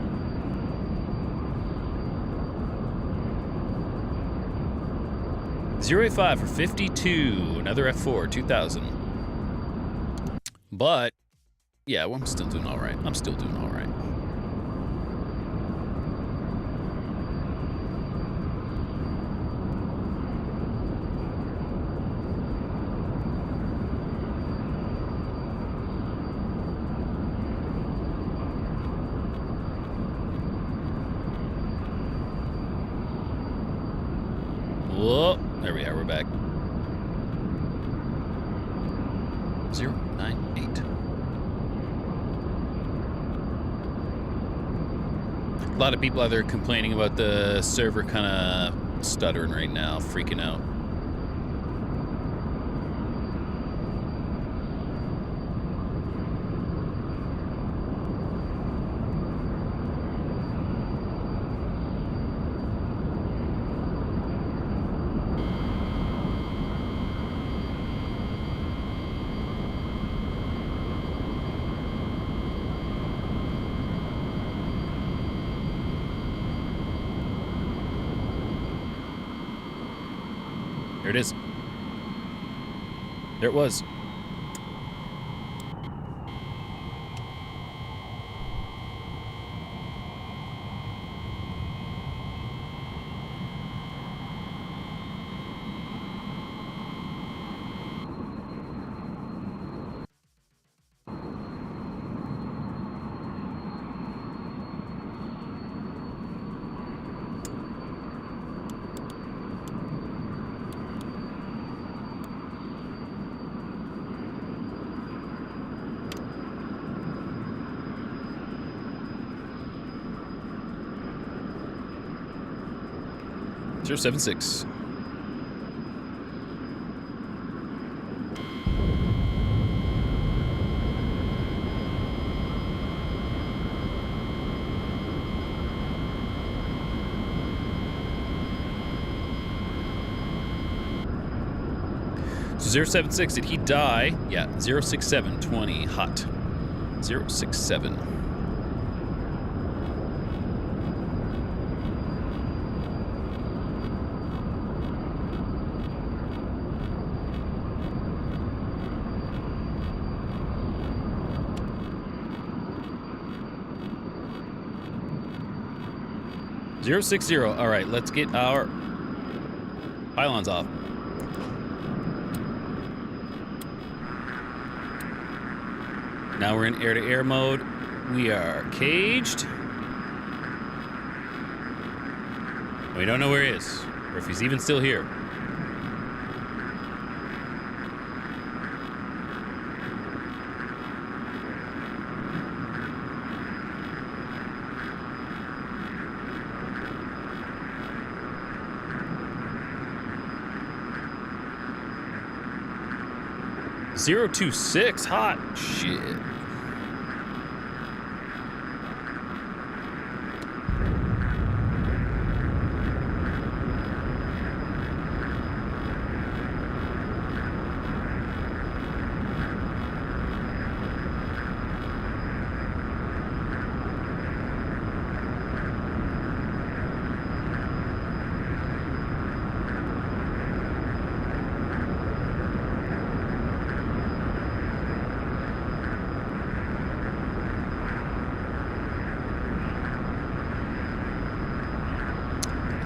.085 for 52. Another F4, 2000. But, yeah, well, I'm still doing all right. Whoa, there we are, we're back. 098. A lot of people out there complaining about the server kind of stuttering right now, freaking out. There it is. There it was. Zero 76. So 076, did he die? Yeah, 067, 20, hot. 067. Zero 60. All right, let's get our pylons off. Now we're in air-to-air mode. We are caged. We don't know where he is, or if he's even still here. Zero 26, hot shit.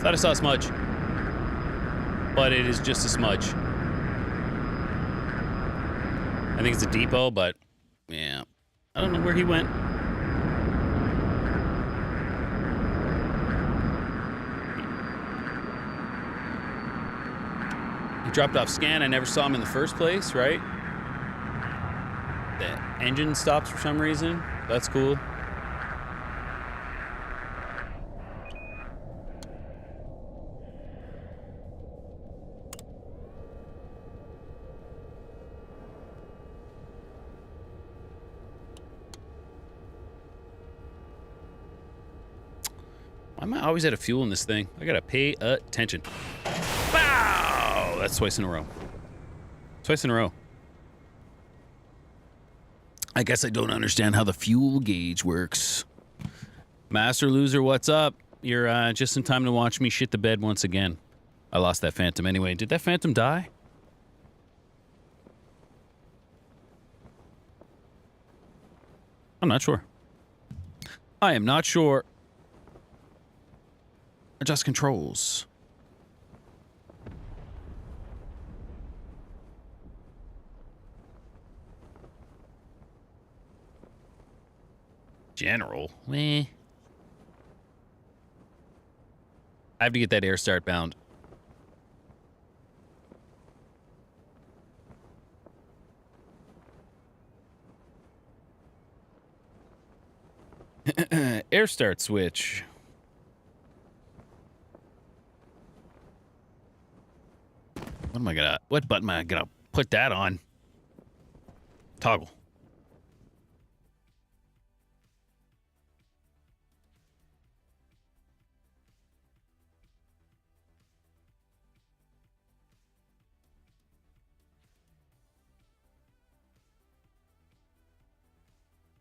Thought I saw a smudge, but it is just a smudge. I think it's a depot, but yeah, I don't know where he went. He dropped off scan. I never saw him in the first place, right? The engine stops for some reason. That's cool. Why am I always out of fuel in this thing? I gotta pay attention. Wow! That's twice in a row. Twice in a row. I guess I don't understand how the fuel gauge works. Master Loser, what's up? You're just in time to watch me shit the bed once again. I lost that Phantom anyway. Did that Phantom die? I'm not sure. I am not sure. Adjust controls. General. Meh. I have to get that air start bound. Air start switch. What button am I gonna put that on? Toggle.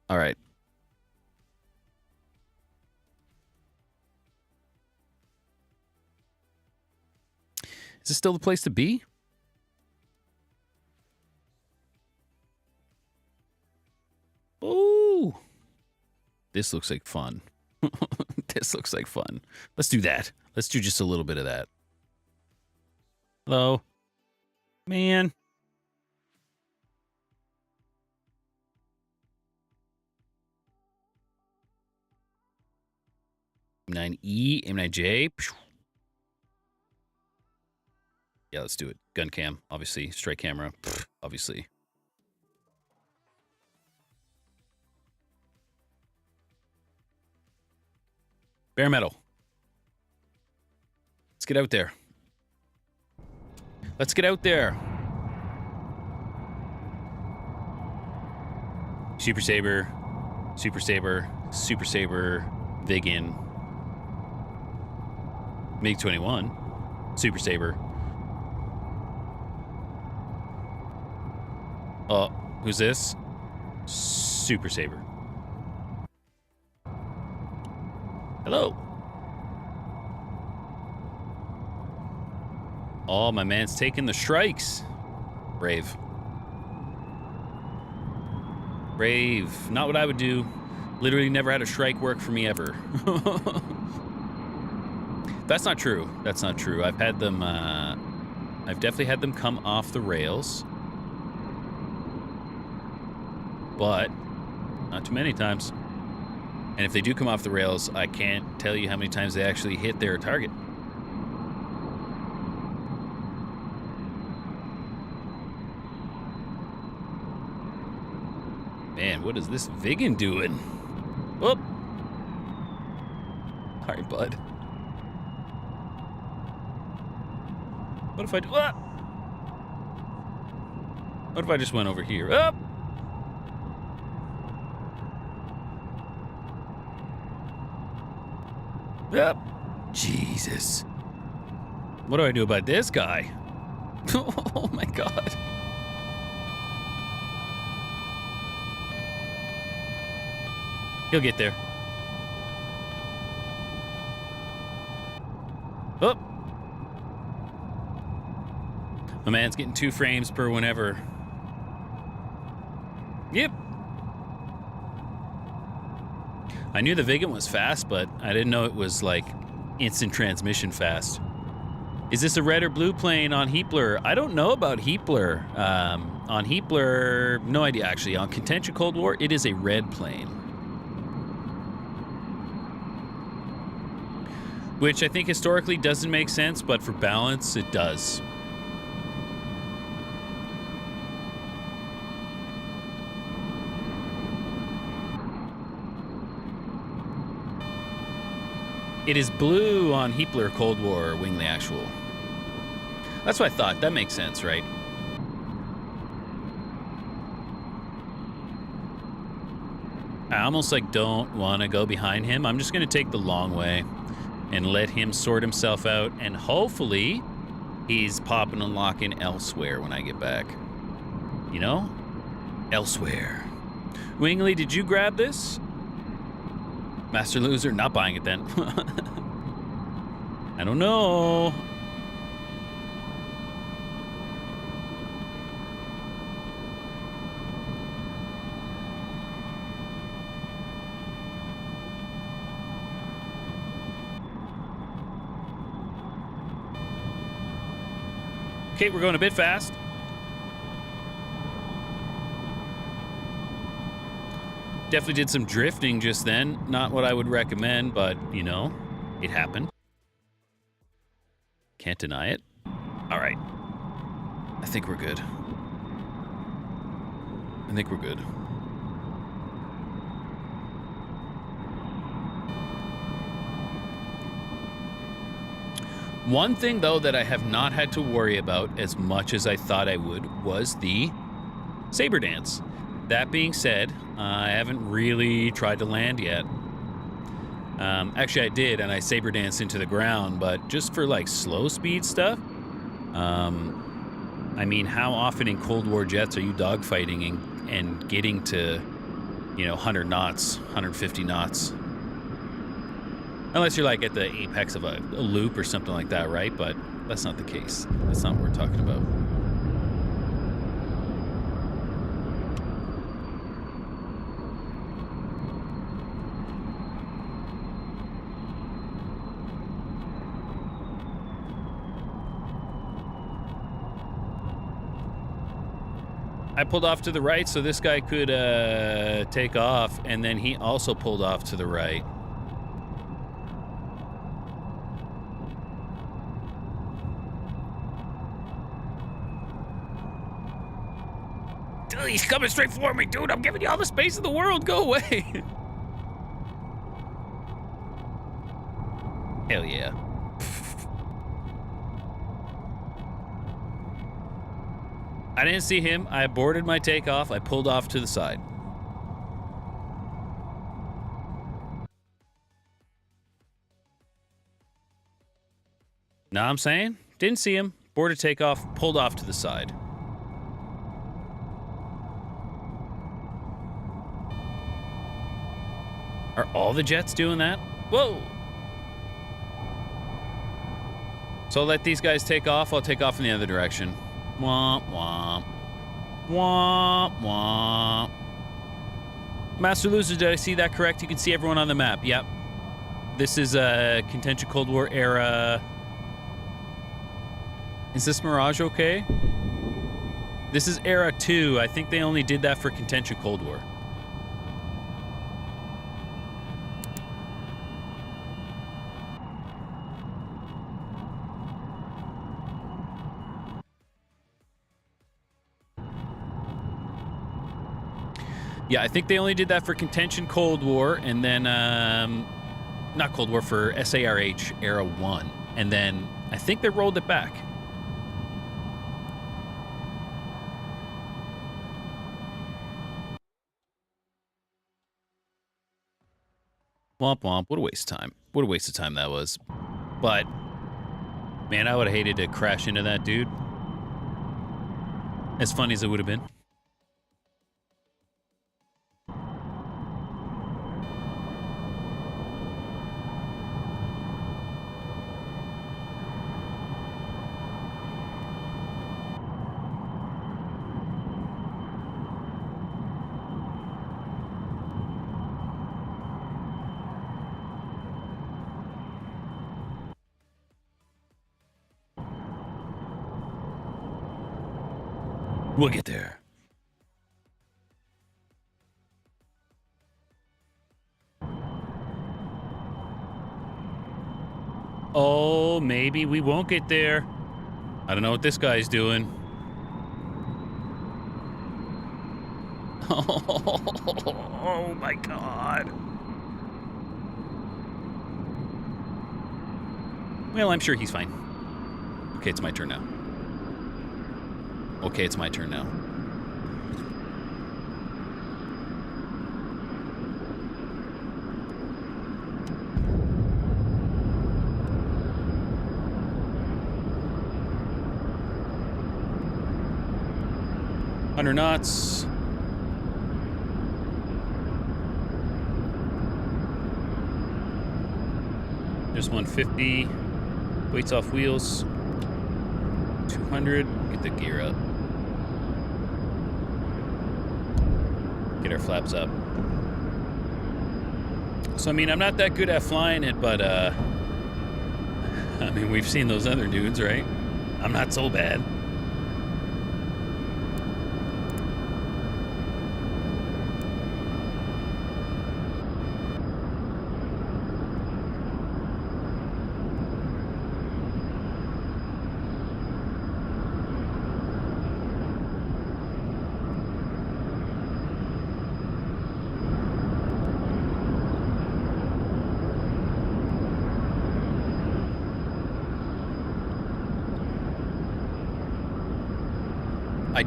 All right. Is this still the place to be? This looks like fun. This looks like fun. Let's do that. Let's do just a little bit of that. Hello? Man. M9E, M9J. Yeah, let's do it. Gun cam, obviously. Strike camera, obviously. Bare metal. Let's get out there. Let's get out there. Super Sabre, Super Sabre, Super Sabre, Viggen, MiG-21, Super Sabre. Oh, who's this? Super Sabre. Hello. Oh, my man's taking the strikes. Brave. Brave. Not what I would do. Literally never had a strike work for me ever. That's not true. That's not true. I've had them, I've definitely had them come off the rails. But not too many times. And if they do come off the rails, I can't tell you how many times they actually hit their target. Man, what is this Viggen doing? Whoop. Sorry, bud. What if I do? Ah! What if I just went over here? Up. Yep. Jesus. What do I do about this guy? Oh my God. He'll get there. Oh. My man's getting 2 frames per whenever. Yep. I knew the Viggen was fast, but I didn't know it was like instant transmission fast. Is this a red or blue plane on Heapler? I don't know about Heapler. On Heapler, no idea actually. On Contention Cold War, it is a red plane. Which I think historically doesn't make sense, but for balance, it does. It is blue on Heapler Cold War Wingley Actual. That's what I thought. That makes sense, right? I almost like don't want to go behind him. I'm just going to take the long way and let him sort himself out. And hopefully he's popping and locking elsewhere when I get back. You know? Elsewhere. Wingley, did you grab this? Master Loser, not buying it then. I don't know. Okay, we're going a bit fast. Definitely did some drifting just then. Not what I would recommend, but, you know, it happened. Can't deny it. All right. I think we're good. I think we're good. One thing, though, that I have not had to worry about as much as I thought I would was the Sabre dance. That being said, I haven't really tried to land yet. Actually, I did, and I Sabre danced into the ground, but just for, like, slow speed stuff. I mean, how often in Cold War jets are you dogfighting and getting to, you know, 100 knots, 150 knots? Unless you're, like, at the apex of a loop or something like that, right? But that's not the case. That's not what we're talking about. I pulled off to the right so this guy could take off, and then he also pulled off to the right. Dude, he's coming straight for me, dude. I'm giving you all the space in the world. Go away. Hell yeah. I didn't see him. I aborted my takeoff. I pulled off to the side. Know what I'm saying? Didn't see him. Boarded takeoff. Pulled off to the side. Are all the jets doing that? Whoa! So I'll let these guys take off. I'll take off in the other direction. Womp, womp. Womp, womp. Master Loser, did I see that correct? You can see everyone on the map. Yep. This is a Contention Cold War era. Is this Mirage okay? This is era 2. I think they only did that for Contention Cold War. Yeah, I think they only did that for Contention Cold War, and then, not Cold War, for SARH Era 1. And then I think they rolled it back. Womp womp. What a waste of time. What a waste of time that was. But, man, I would have hated to crash into that dude. As funny as it would have been. We'll get there. Oh, maybe we won't get there. I don't know what this guy's doing. Oh my God. Well, I'm sure he's fine. Okay, it's my turn now. Okay, it's my turn now. Under knots. Just 150. Weights off wheels. 200. Get the gear up. Get our flaps up. So, I mean, I'm not that good at flying it, but, I mean, we've seen those other dudes, right? I'm not so bad.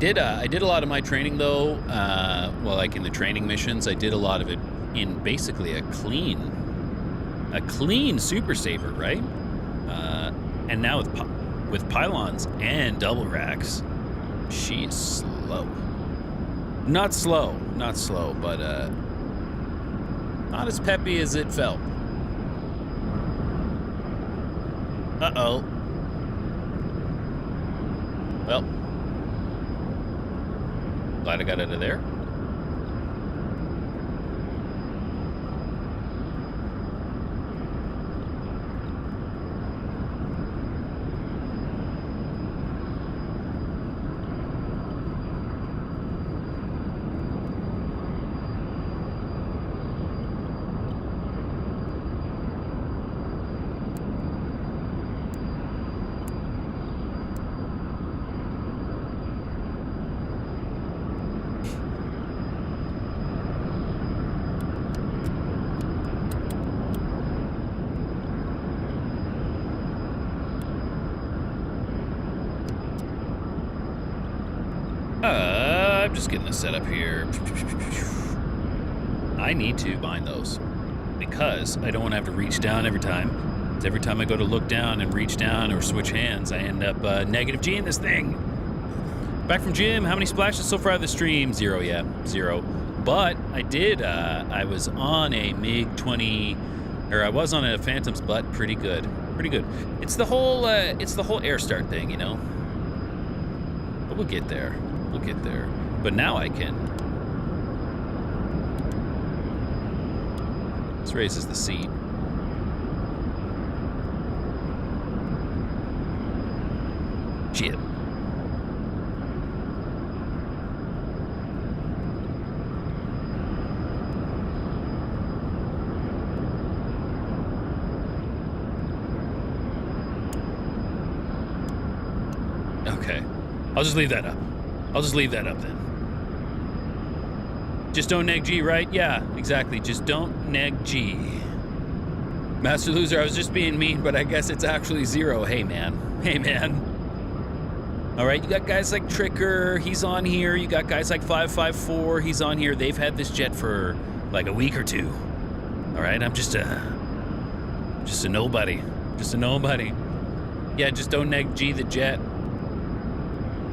I did a lot of my training though, well, like in the training missions, I did a lot of it in basically a clean Super Sabre, right? And now with pylons and double racks, she is slow. Not slow, but not as peppy as it felt. Uh-oh. Well. Glad I got out of there. I'm just getting this set up here. I need to bind those because I don't want to have to reach down every time. Every time I go to look down and reach down or switch hands, I end up negative G in this thing. Back from gym. How many splashes so far of the stream? 0, yeah, 0. But I did. I was on a MiG-20, or I was on a Phantom's butt. Pretty good. Pretty good. It's the whole air start thing, you know. But we'll get there. We'll get there. But now I can. This raises the seat. Shit. Okay. I'll just leave that up. I'll just leave that up then. Just don't neg G, right? Yeah, exactly. Just don't neg G. Master Loser, I was just being mean, but I guess it's actually 0. Hey, man. Hey, man. All right, you got guys like Tricker. He's on here. You got guys like 554. He's on here. They've had this jet for like a week or two. All right, I'm just a nobody. Just a nobody. Yeah, just don't neg G the jet.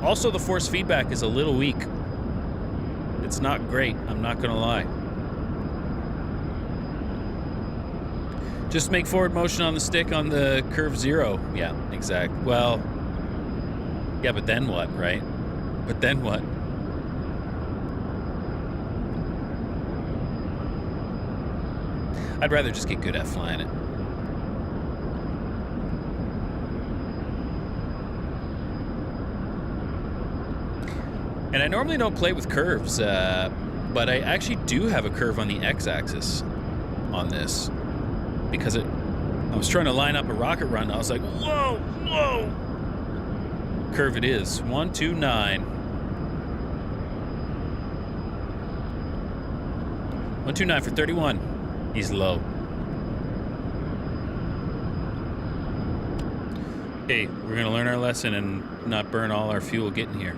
Also, the force feedback is a little weak. It's not great, I'm not gonna lie. Just make forward motion on the stick on the curve 0. Yeah, exact. Well, yeah, but then what, right? But then what? I'd rather just get good at flying it. And I normally don't play with curves, but I actually do have a curve on the x-axis on this because I was trying to line up a rocket run. I was like, whoa, whoa. Curve it is. 129. 129 for 31. He's low. Okay, we're gonna learn our lesson and not burn all our fuel getting here.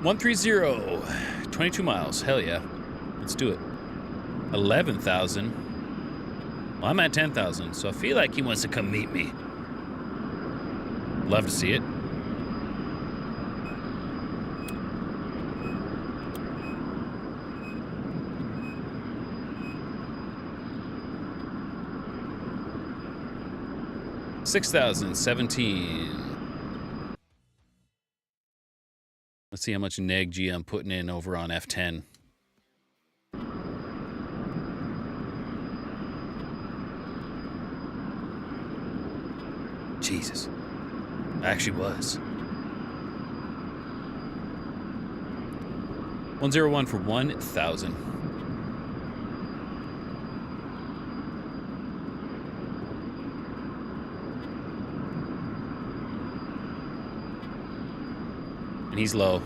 $130, 22 miles. Hell yeah. Let's do it. 11,000. Well, I'm at 10,000, so I feel like he wants to come meet me. Love to see it. $6,017. Let's see how much neg G I'm putting in over on F10. Jesus. I actually was. 101 for 1,000. And he's low.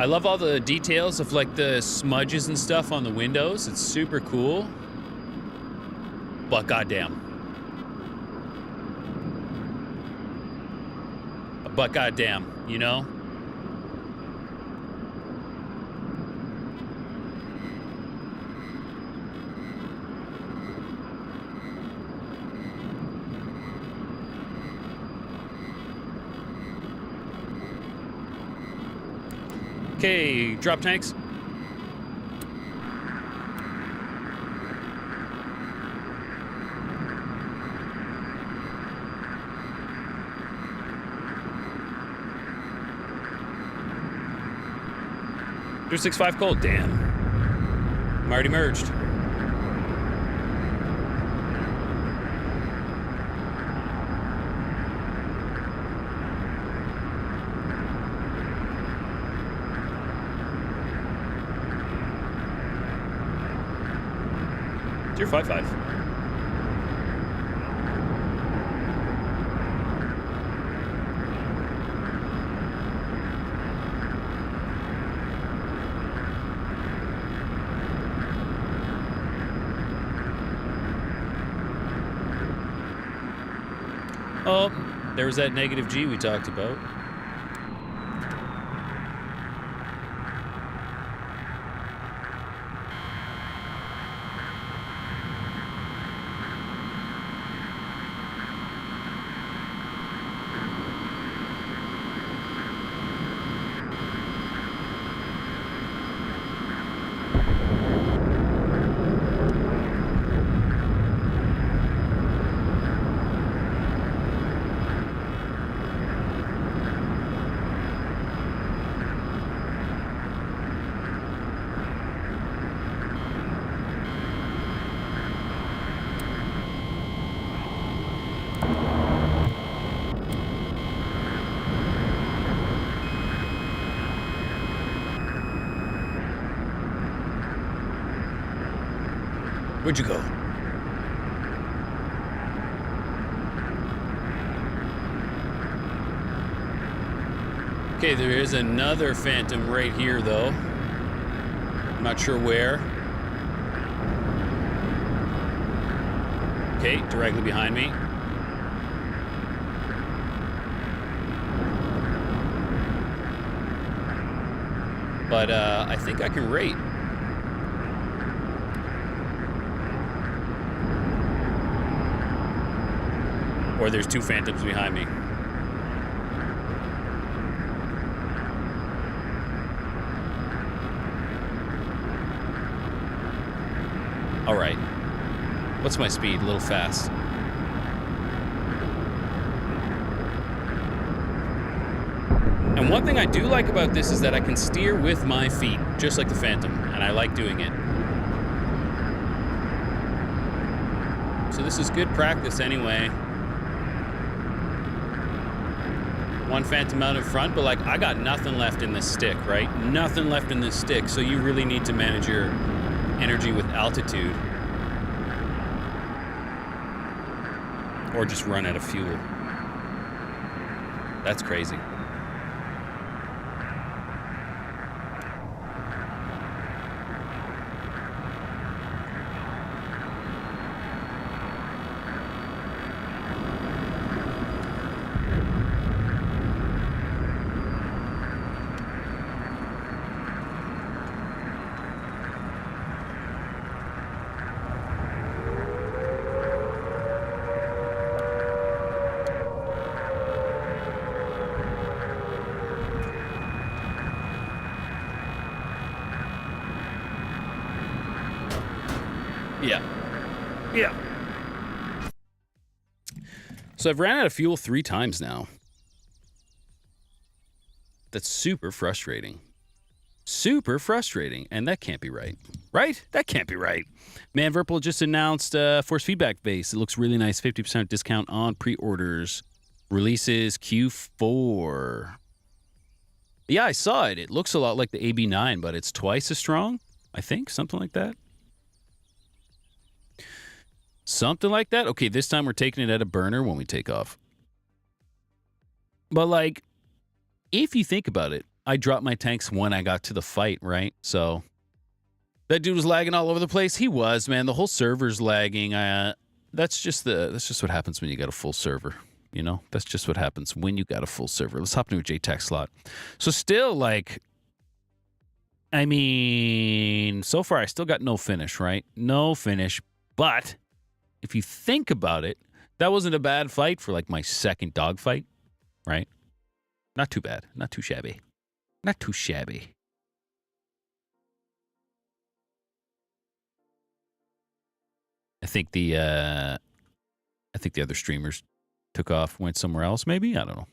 I love all the details of like the smudges and stuff on the windows. It's super cool. But goddamn. But goddamn, you know? Okay, drop tanks. Two 6.5 cold. Damn. I'm already merged. 055. Oh, there was that negative G we talked about. Where'd you go? Okay, there is another Phantom right here, though. I'm not sure where. Okay, directly behind me. But I think I can rate. Or there's two Phantoms behind me. All right. What's my speed? A little fast. And one thing I do like about this is that I can steer with my feet, just like the Phantom, and I like doing it. So this is good practice anyway. One Phantom out in front, but like I got nothing left in this stick, right? Nothing left in this stick, so you really need to manage your energy with altitude. Or just run out of fuel. That's crazy. Yeah. So I've ran out of fuel 3 times now. That's super frustrating. Super frustrating. And that can't be right. Right? That can't be right. Man, Verpal just announced Force Feedback Base. It looks really nice. 50% discount on pre-orders. Releases Q4. Yeah, I saw it. It looks a lot like the AB9, but it's twice as strong. I think. Something like that. Something like that? Okay, this time we're taking it at a burner when we take off. But, like, if you think about it, I dropped my tanks when I got to the fight, right? So, that dude was lagging all over the place. He was, man. The whole server's lagging. That's just what happens when you got a full server. You know? That's just what happens when you got a full server. Let's hop into a JTAC slot. So, still, like, I mean, so far I still got no finish, right? No finish, but if you think about it, that wasn't a bad fight for like my second dogfight, right? Not too bad. Not too shabby. Not too shabby. I think the other streamers took off, went somewhere else, maybe? I don't know.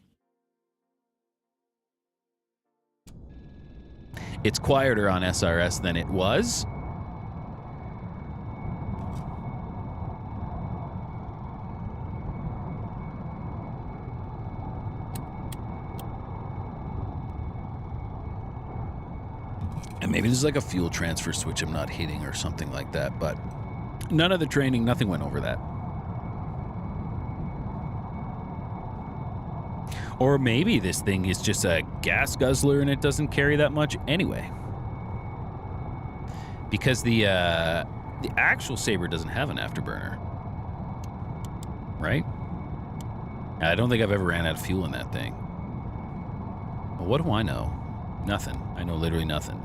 It's quieter on SRS than it was. And maybe there's like a fuel transfer switch I'm not hitting or something like that, but None of the training, nothing went over that. Or maybe this thing is just a gas guzzler and it doesn't carry that much anyway. Because the actual Sabre doesn't have an afterburner. Right? I don't think I've ever ran out of fuel in that thing. Well, what do I know? Nothing. I know literally nothing.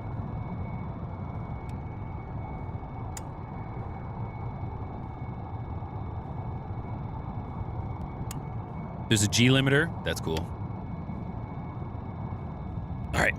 There's a G limiter. That's cool. All right.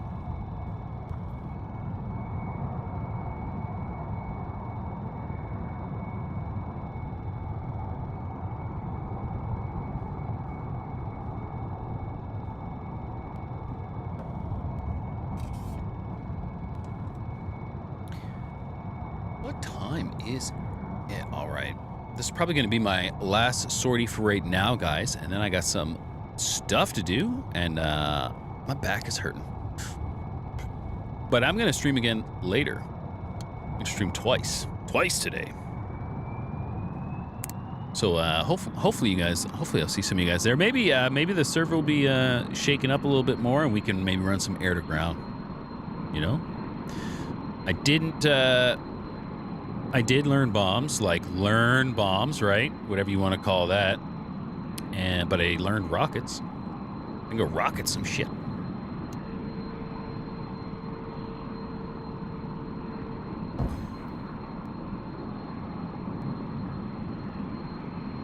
What time is it? All right. This is probably going to be my last sortie for right now, guys. And then I got some stuff to do, and my back is hurting. But I'm going to stream again later. I'm going to stream twice today. So hopefully you guys, hopefully I'll see some of you guys there. Maybe the server will be shaken up a little bit more, and we can maybe run some air to ground. You know, I did learn bombs, right? Whatever you want to call that. But I learned rockets. I can go rocket some shit.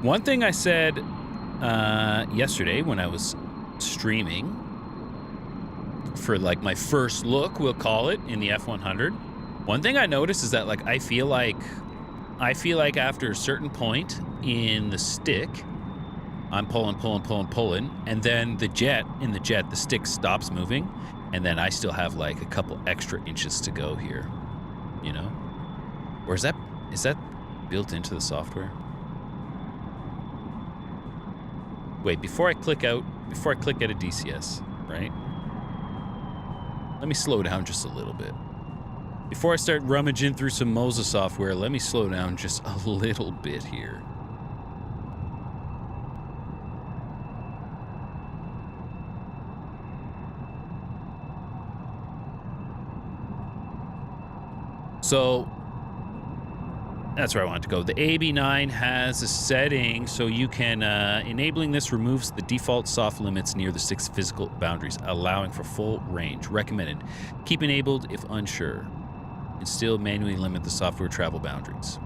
One thing I said yesterday when I was streaming for like my first look, we'll call it, in the F-100. One thing I noticed is that, like, I feel like after a certain point in the stick, I'm pulling, and then the stick stops moving, and then I still have like a couple extra inches to go here, you know? Or is that built into the software? Wait, before I click out of DCS, right? Let me slow down just a little bit. Before I start rummaging through some Moza software, let me slow down just a little bit here. So that's where I want to go. The AB9 has a setting so you can, enabling this removes the default soft limits near the 6 physical boundaries, allowing for full range. Recommended. Keep enabled if unsure. And still manually limit the software travel boundaries.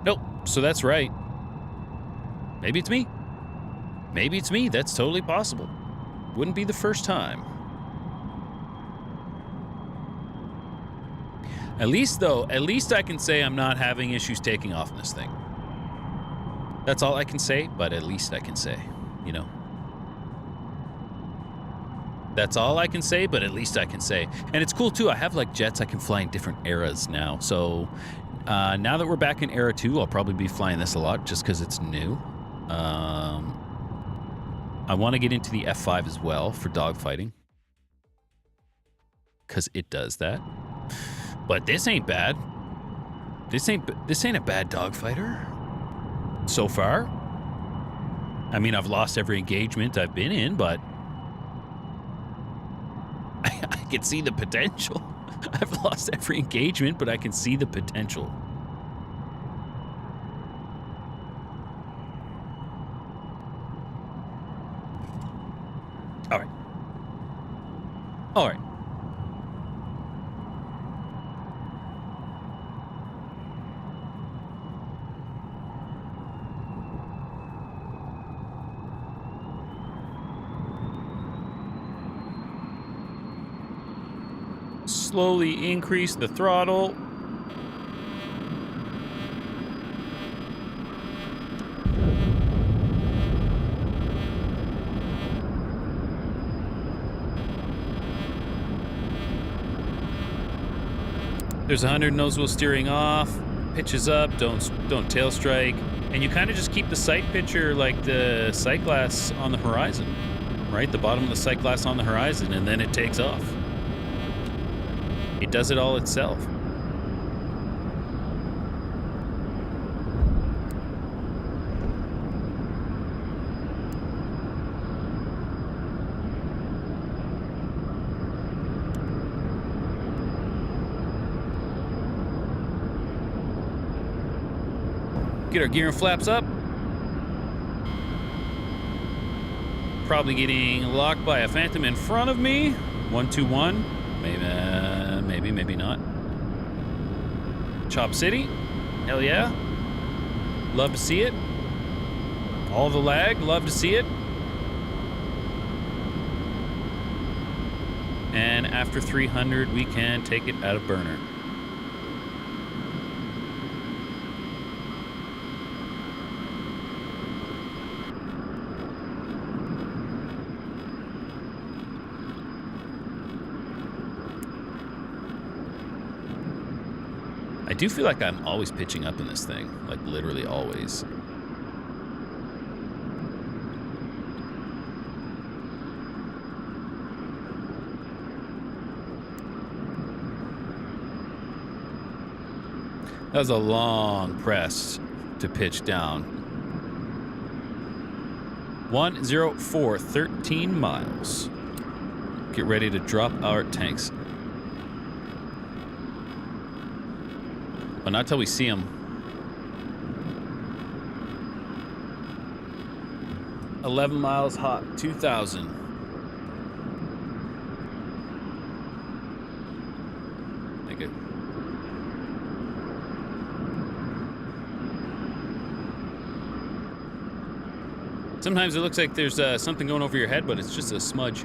Nope. So that's right. Maybe it's me. Maybe it's me. That's totally possible. Wouldn't be the first time. At least I can say I'm not having issues taking off in this thing. That's all I can say, but at least I can say, you know. That's all I can say, but at least I can say. And it's cool, too. I have, like, jets I can fly in different eras now. So now that we're back in Era 2, I'll probably be flying this a lot just because it's new. I want to get into the F5 as well for dogfighting, because it does that. But this ain't bad. This ain't a bad dogfighter so far. I mean, I've lost every engagement I've been in, but I can see the potential. I've lost every engagement, but I can see the potential. All right. All right. Slowly increase the throttle. There's 100 nose wheel steering off. pitches up, don't tail strike, and you kind of just keep the sight picture like the sight glass on the horizon, right? The bottom of the sight glass on the horizon, and then it takes off. It does it all itself. Get our gear and flaps up. Probably getting locked by a Phantom in front of me. 121. Maybe not. Chop City. Hell yeah. Love to see it. All the lag. Love to see it. And after 300, we can take it out of burner. I do feel like I'm always pitching up in this thing, like literally always. That was a long press to pitch down. 104, 13 miles. Get ready to drop our tanks. But not till we see them. 11 miles hot, 2,000. Thank you. Sometimes it looks like there's something going over your head, but it's just a smudge.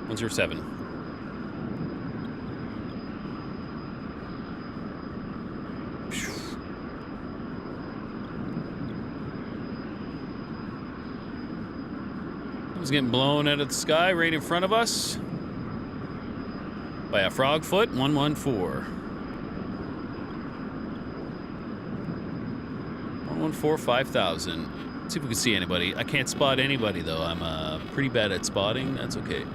107. It's getting blown out of the sky right in front of us by a frog foot. 114. 114, 5,000. See if we can see anybody. I can't spot anybody though. I'm pretty bad at spotting. That's okay.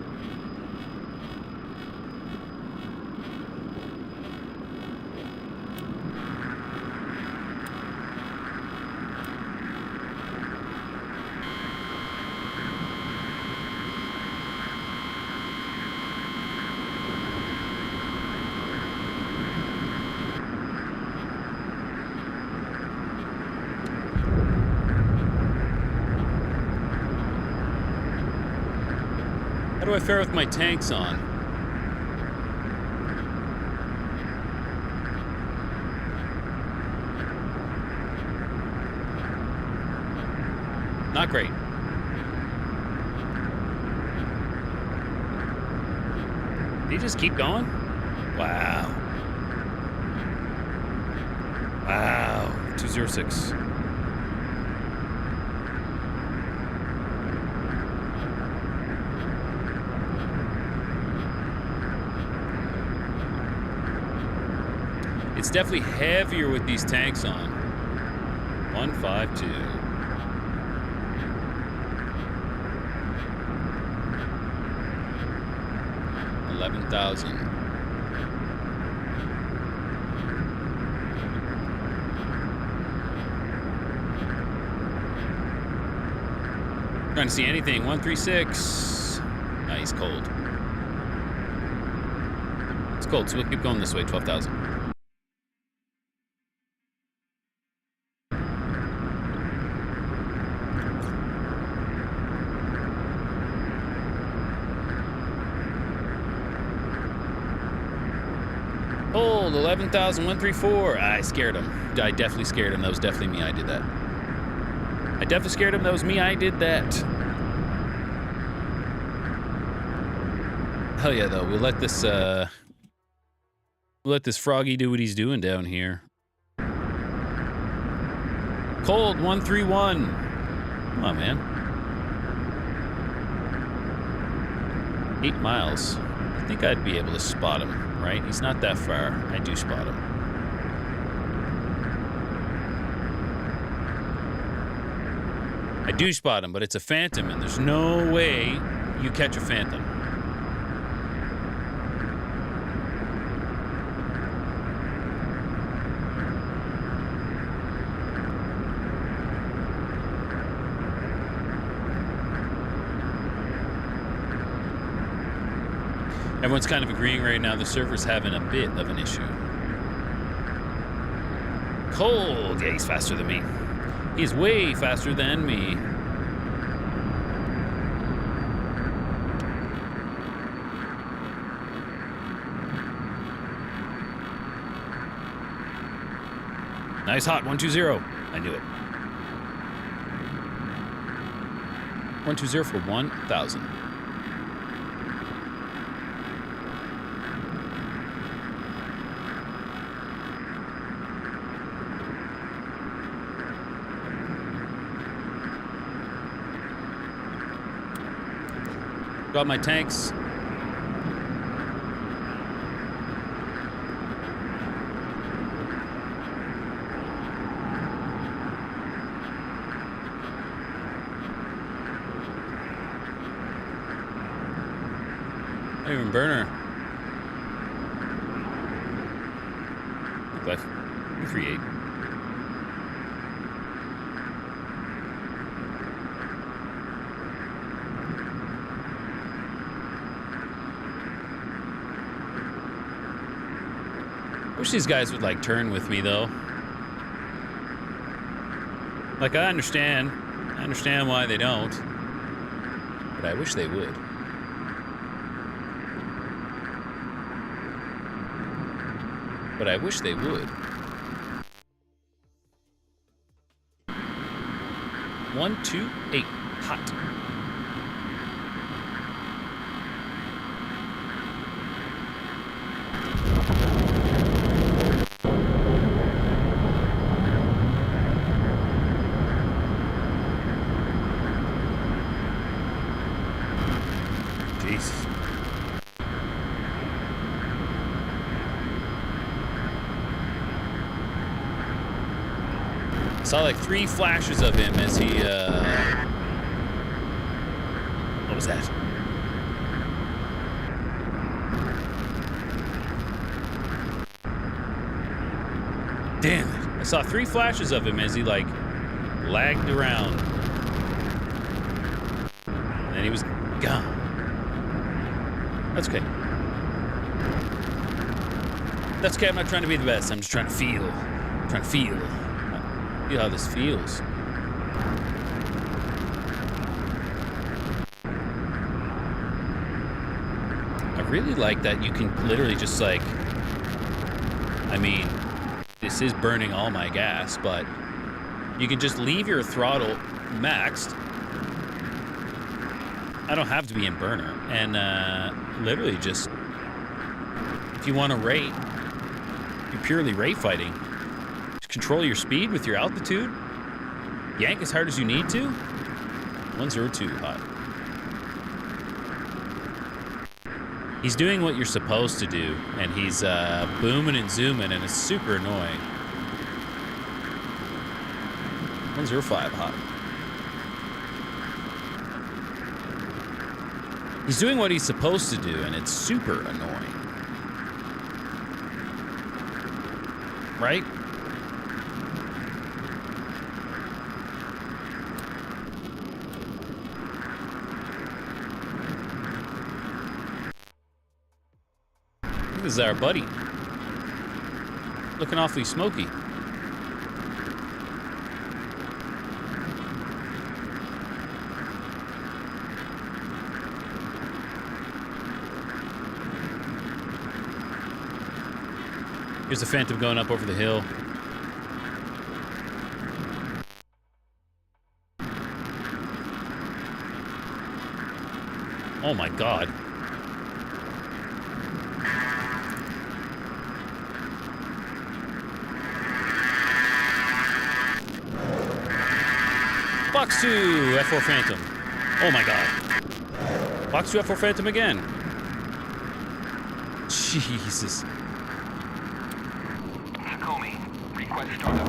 How do I fare with my tanks on? Not great. Did he just keep going? Wow. Wow. 206. It's definitely heavier with these tanks on. 152. 11,000. Trying to see anything. 136. Nice, cold. It's cold, so we'll keep going this way. 12,000. Hold 11,134. I scared him. I definitely scared him. That was definitely me. I did that. I definitely scared him. That was me. I did that. Hell yeah, though. We'll let this froggy do what he's doing down here. Cold 131. Come on, man. 8 miles. I think I'd be able to spot him, right? He's not that far. I do spot him. I do spot him, but it's a Phantom, and there's no way you catch a Phantom. Everyone's kind of agreeing right now the server's having a bit of an issue. Cold! Yeah, he's faster than me. He's way faster than me. Nice hot, 120. I knew it. 120 for 1,000. Got my tanks. Not even burner. Life. 3-8. Wish these guys would, like, turn with me, though. Like, I understand why they don't. But I wish they would. But I wish they would. 128. Hot. Saw like 3 flashes of him as he, what was that? Damn it. I saw 3 flashes of him as he, like, lagged around. And then he was gone. That's okay. That's okay, I'm not trying to be the best. I'm just trying to feel. I'm trying to feel. Feel how this feels. I really like that you can literally just, like, I mean, this is burning all my gas, but you can just leave your throttle maxed. I don't have to be in burner. And literally just, if you want to rate, you're purely rate fighting. Control your speed with your altitude. Yank as hard as you need to. 102 hot. He's doing what you're supposed to do, and he's booming and zooming, and it's super annoying. 105 hot. He's doing what he's supposed to do, and it's super annoying. Right? This is our buddy. Looking awfully smoky. Here's the Phantom going up over the hill. Oh my God. Box 2, F4 Phantom. Oh my God. Box 2, F4 Phantom again. Jesus. Comey, request startup.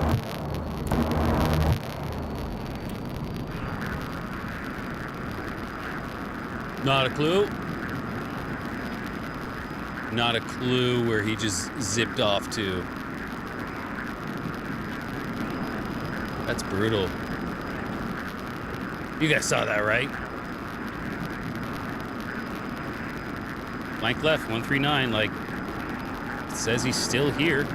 Not a clue. Not a clue where he just zipped off to. That's brutal. You guys saw that, right? Blank left, 139, like, it says he's still here.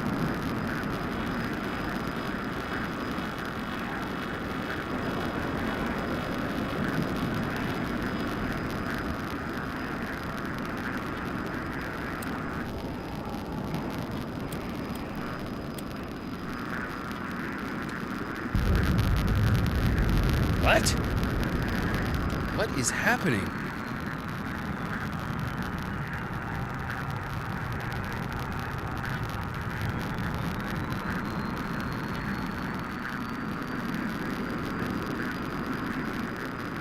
What? What is happening?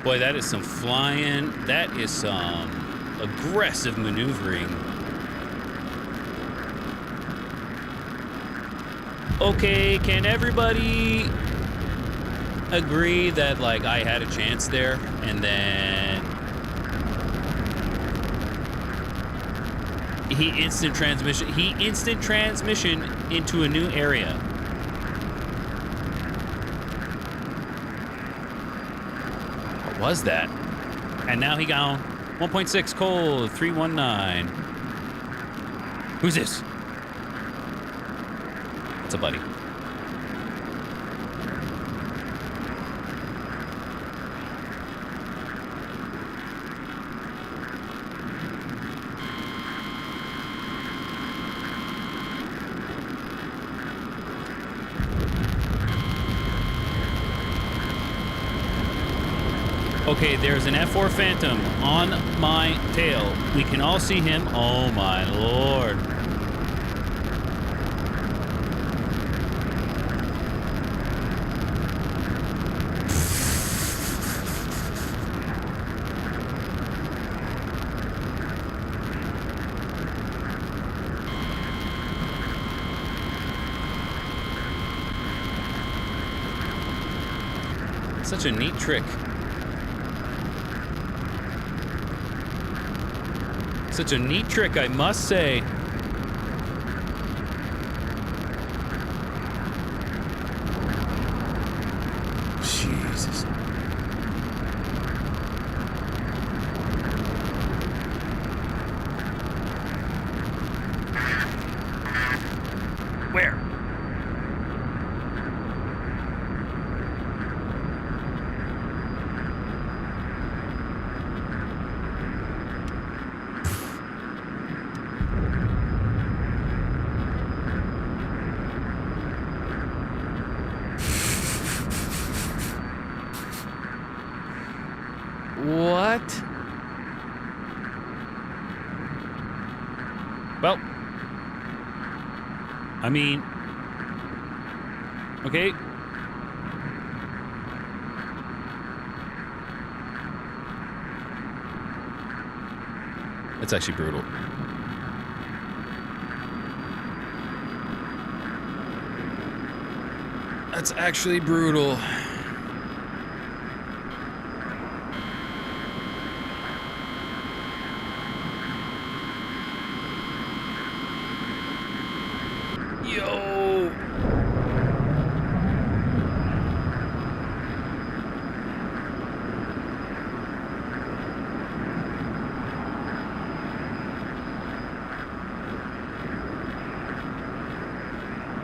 Boy, that is some flying. That is some aggressive maneuvering. Okay, can everybody agree that, like, I had a chance there, and then he instant transmission into a new area. What was that? And now he gone. 1.6 cold, 319. Who's this? It's a buddy. Okay, there's an F-4 Phantom on my tail. We can all see him. Oh my lord. Such a neat trick. Such a neat trick, I must say. Jesus. Where? What? Well, I mean, okay. That's actually brutal. That's actually brutal. Yo.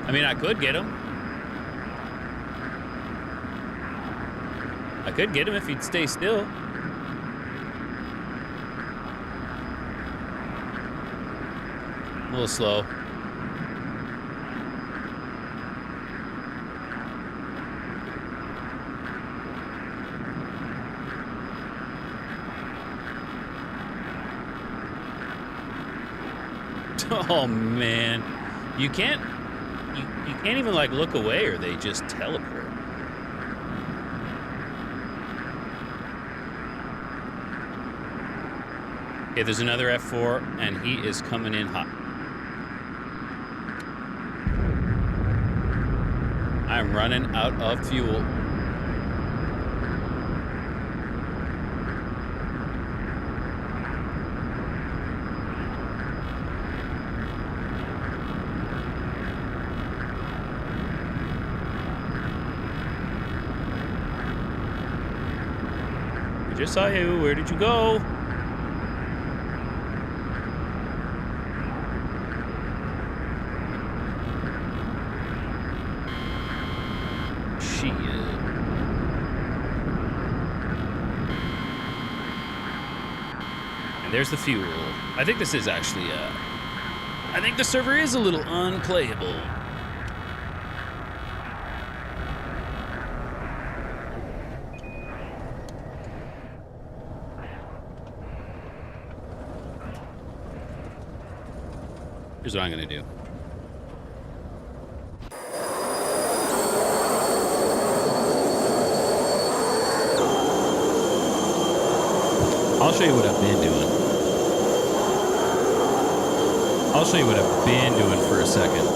I mean, I could get him. I could get him if he'd stay still. A little slow. Oh man, you can't even like look away, or they just teleport. Okay, there's another F4, and he is coming in hot. I'm running out of fuel. I just saw you. Where did you go? Shit. And there's the fuel. I think this is actually, I think the server is a little unplayable. Here's what I'm gonna do. I'll show you what I've been doing. I'll show you what I've been doing for a second.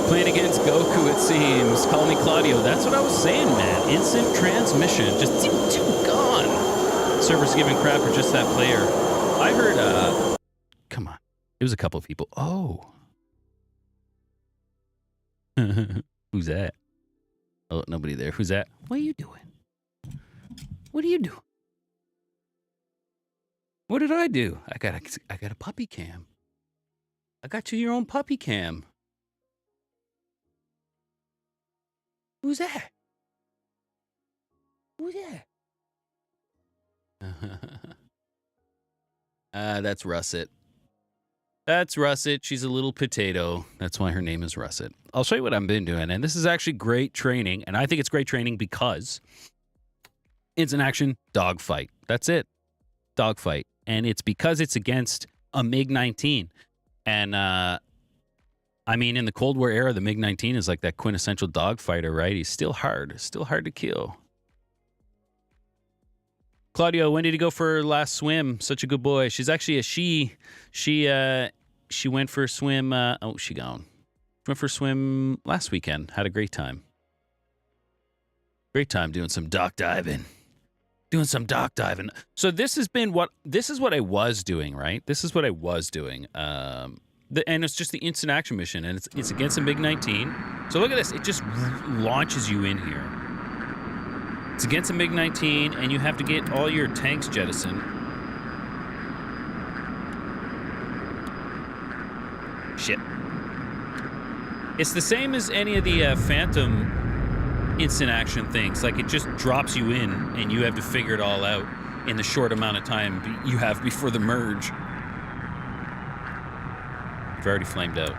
Playing against Goku, it seems. Call me Claudio. That's what I was saying, man. Instant transmission. Just gone. Server's giving crap for just that player. I heard, come on. It was a couple of people. Oh. Who's that? Oh, nobody there. Who's that? What are you doing? What are you doing? What did I do? I got a puppy cam. I got you your own puppy cam. Who's that? Who's that? That's Russet. That's Russet. She's a little potato. That's why her name is Russet. I'll show you what I've been doing. And this is actually great training. And I think it's great training because it's an action dogfight. That's it. Dogfight. And it's because it's against a MiG-19. And, I mean, in the Cold War era, the MiG-19 is like that quintessential dogfighter, right? He's still hard to kill. Claudio, when did he go for her last swim? Such a good boy. She's actually a she. She went for a swim. Oh, she gone. She went for a swim last weekend. Had a great time. Great time doing some dock diving. So this is what I was doing, right? This is what I was doing. And it's just the instant action mission, and it's against a MiG-19. So look at this. It just launches you in here. It's against a MiG-19, and you have to get all your tanks jettisoned. Shit. It's the same as any of the Phantom instant action things. Like, it just drops you in, and you have to figure it all out in the short amount of time you have before the merge. I've already flamed out.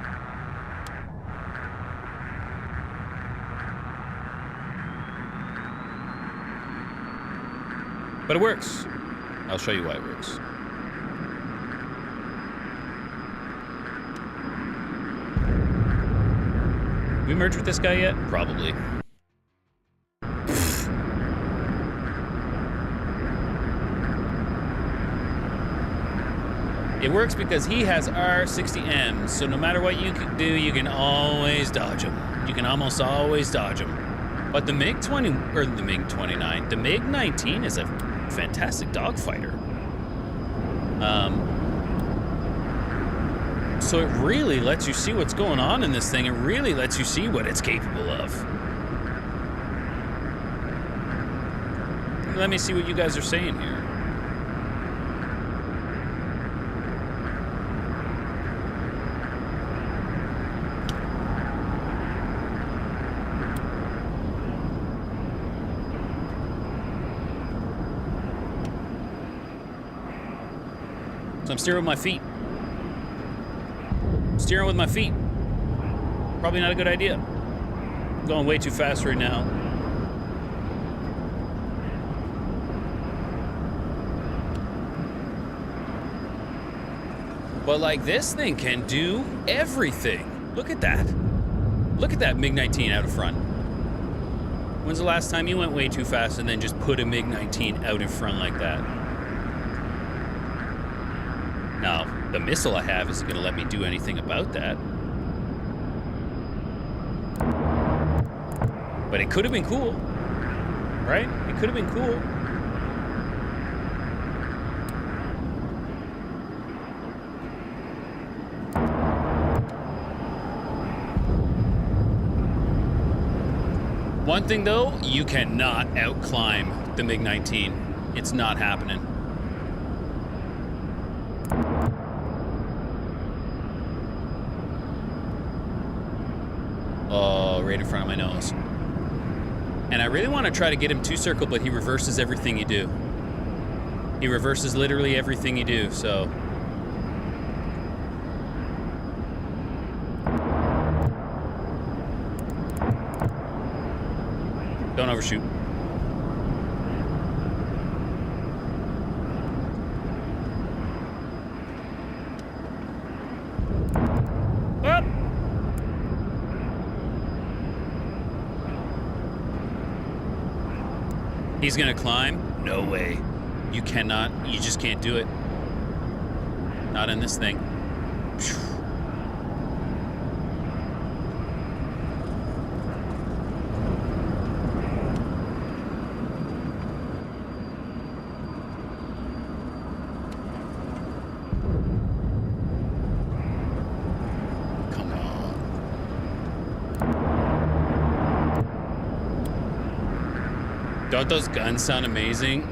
But it works. I'll show you why it works. We merged with this guy yet? Probably. It works because he has R60Ms, so no matter what you can do, you can always dodge him. You can almost always dodge him. But the MiG-20, or the MiG-29, the MiG-19 is a fantastic dogfighter. So it really lets you see what's going on in this thing. It really lets you see what it's capable of. Let me see what you guys are saying here. So I'm steering with my feet. Steering with my feet. Probably not a good idea. I'm going way too fast right now. But like, this thing can do everything. Look at that. Look at that MiG-19 out in front. When's the last time you went way too fast and then just put a MiG-19 out in front like that? No, The missile I have isn't going to let me do anything about that. But it could have been cool, right? It could have been cool. One thing though, you cannot outclimb the MiG-19. It's not happening. Oh, right in front of my nose. And I really want to try to get him to circle, but he reverses everything you do. He reverses literally everything you do, so. Don't overshoot. Up. He's gonna climb? No way. You cannot, you just can't do it. Not in this thing. Don't those guns sound amazing?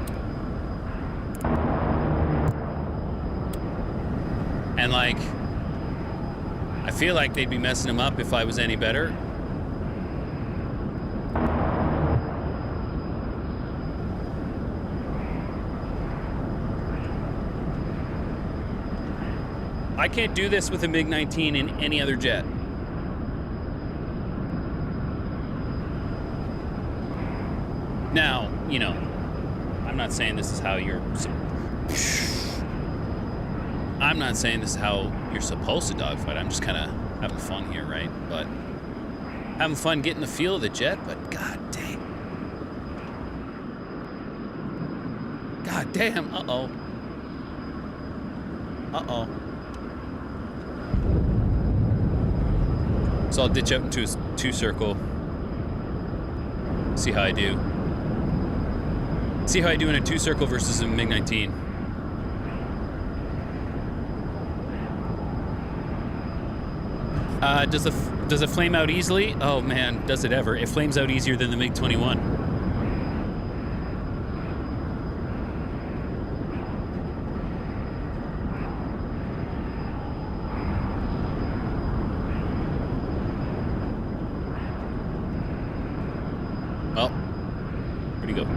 And like, I feel like they'd be messing them up if I was any better. I can't do this with a MiG-19 in any other jet. Now, you know, I'm not saying this is how you're... I'm not saying this is how you're supposed to dogfight. I'm just kind of having fun here, right? But having fun getting the feel of the jet, but god dang. God damn, uh-oh. Uh-oh. So I'll ditch out into a two-circle. See how I do. See how I do in a two-circle versus a MiG-19. Does it flame out easily? Oh man, does it ever? It flames out easier than the MiG-21. Well, where'd he go?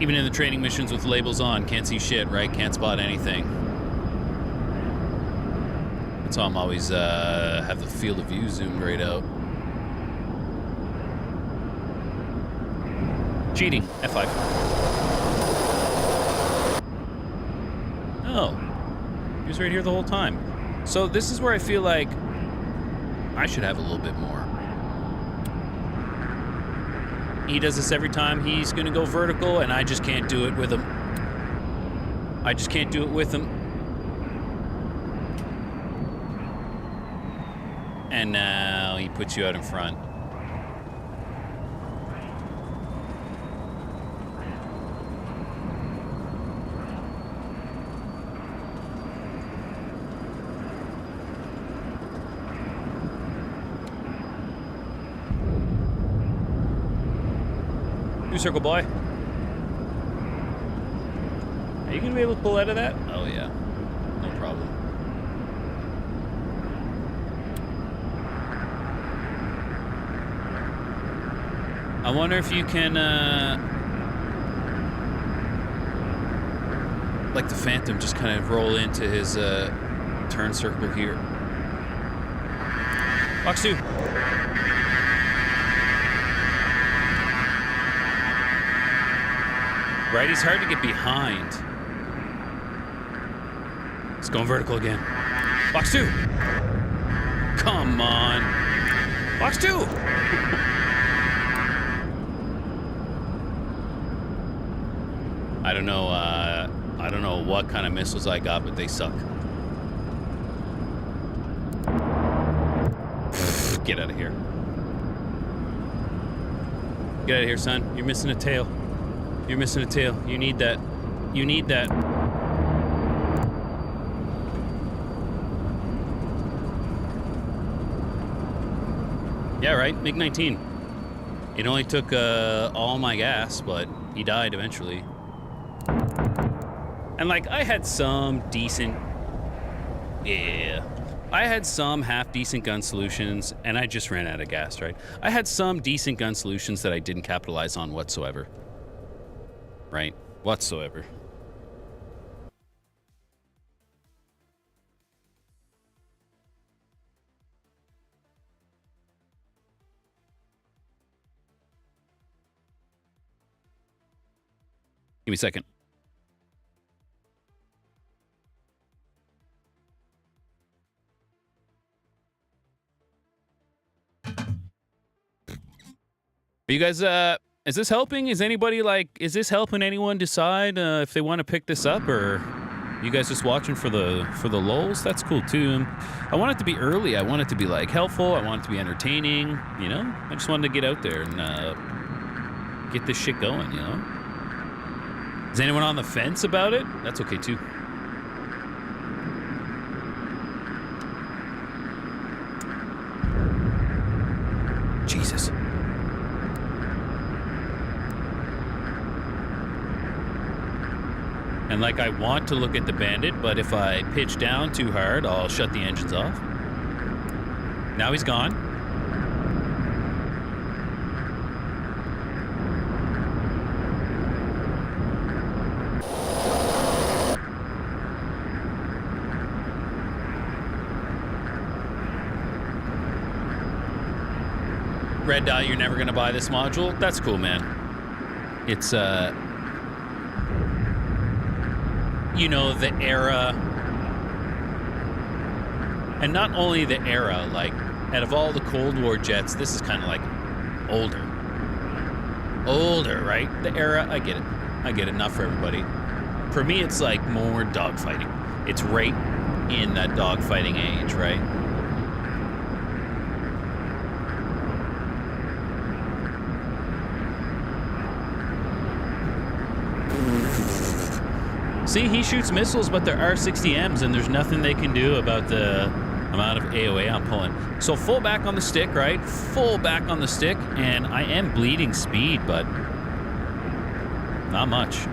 Even in the training missions with labels on, can't see shit, right? Can't spot anything. That's how I'm always have the field of view zoomed right out. Cheating. F5. Oh. He was right here the whole time. So this is where I feel like I should have a little bit more. He does this every time he's going to go vertical, and I just can't do it with him. I just can't do it with him. And now he puts you out in front. Circle boy. Are you gonna be able to pull out of that? Oh yeah, no problem. I wonder if you can, like the Phantom, just kind of roll into his turn circle here. Box 2. Right, he's hard to get behind. It's going vertical again. Box 2. Come on. Box 2! I don't know what kind of missiles I got, but they suck. Get out of here. Get out of here, son. You're missing a tail. You're missing a tail. You need that. You need that. Yeah, right? MiG-19. It only took all my gas, but he died eventually. And, like, I had some decent... Yeah. I had some half-decent gun solutions, and I just ran out of gas, right? I had some decent gun solutions that I didn't capitalize on whatsoever. Right? Whatsoever. Give me a second. Are you guys, is this helping? Is anybody like, is this helping anyone decide if they want to pick this up, or you guys just watching for the lulz? That's cool too. I want it to be early. I want it to be like helpful. I want it to be entertaining. You know, I just wanted to get out there and get this shit going. You know, is anyone on the fence about it? That's okay too. Jesus. And like, I want to look at the bandit, but if I pitch down too hard, I'll shut the engines off. Now he's gone. Red dot, you're never gonna buy this module? That's cool, man. It's, you know, the era, and not only the era, like, out of all the Cold War jets, this is kind of like older, right? The era, I get it, not for everybody. For me, it's like more dogfighting. It's right in that dogfighting age, right? See, he shoots missiles, but they're R60Ms, and there's nothing they can do about the amount of AOA I'm pulling. So full back on the stick, right? Full back on the stick, and I am bleeding speed, but not much.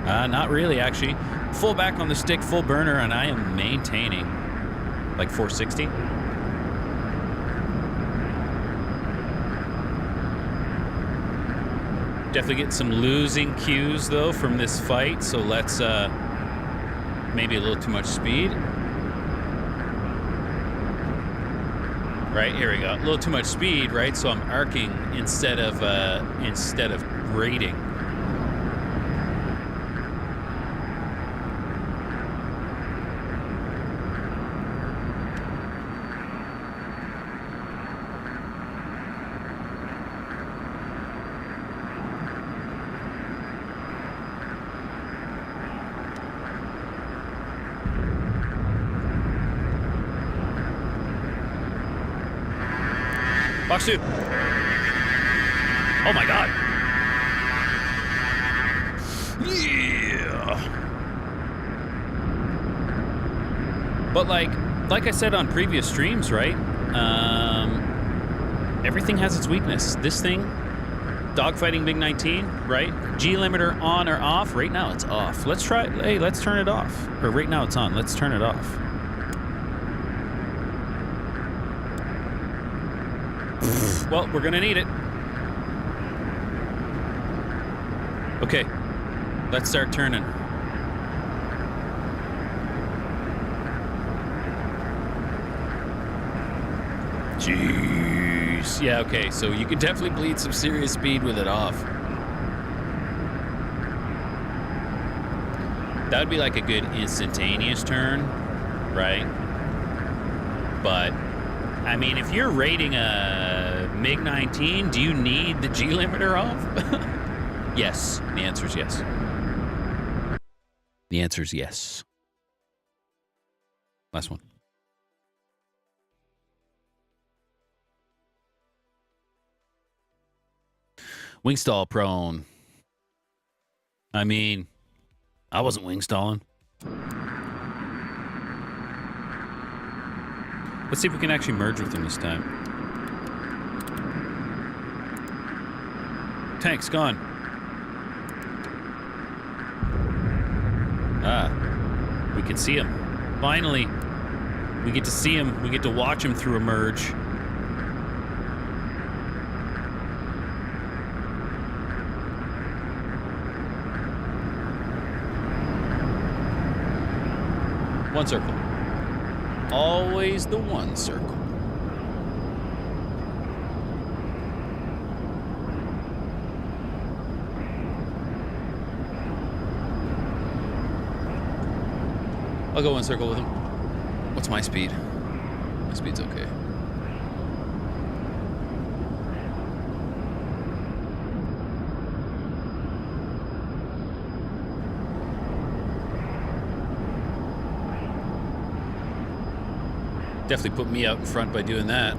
Not really, actually. Full back on the stick, full burner, and I am maintaining like 460. Definitely getting some losing cues, though, from this fight, so let's... maybe a little too much speed. Right, here we go. A little too much speed, right? So I'm arcing instead of grading. Box 2. Oh my god. Yeah. But like I said on previous streams, right? Everything has its weakness. This thing, dogfighting MiG-19, right? G limiter on or off? Right now it's off. Let's try, hey, let's turn it off. Or right now it's on. Let's turn it off. Well, we're gonna need it. Okay, let's start turning. Jeez. Yeah, okay, so you can definitely bleed some serious speed with it off. That would be like a good instantaneous turn, right? But, I mean, if you're rating a MiG-19, do you need the G limiter off? Yes. The answer is yes. The answer is yes. Last one. Wing stall prone. I mean, I wasn't wing stalling. Let's see if we can actually merge with him this time. Tank's gone. Ah, we can see him. Finally, we get to see him. We get to watch him through a merge. One circle. Always the one circle. I'll go one circle with him. What's my speed? My speed's okay. Definitely put me out in front by doing that.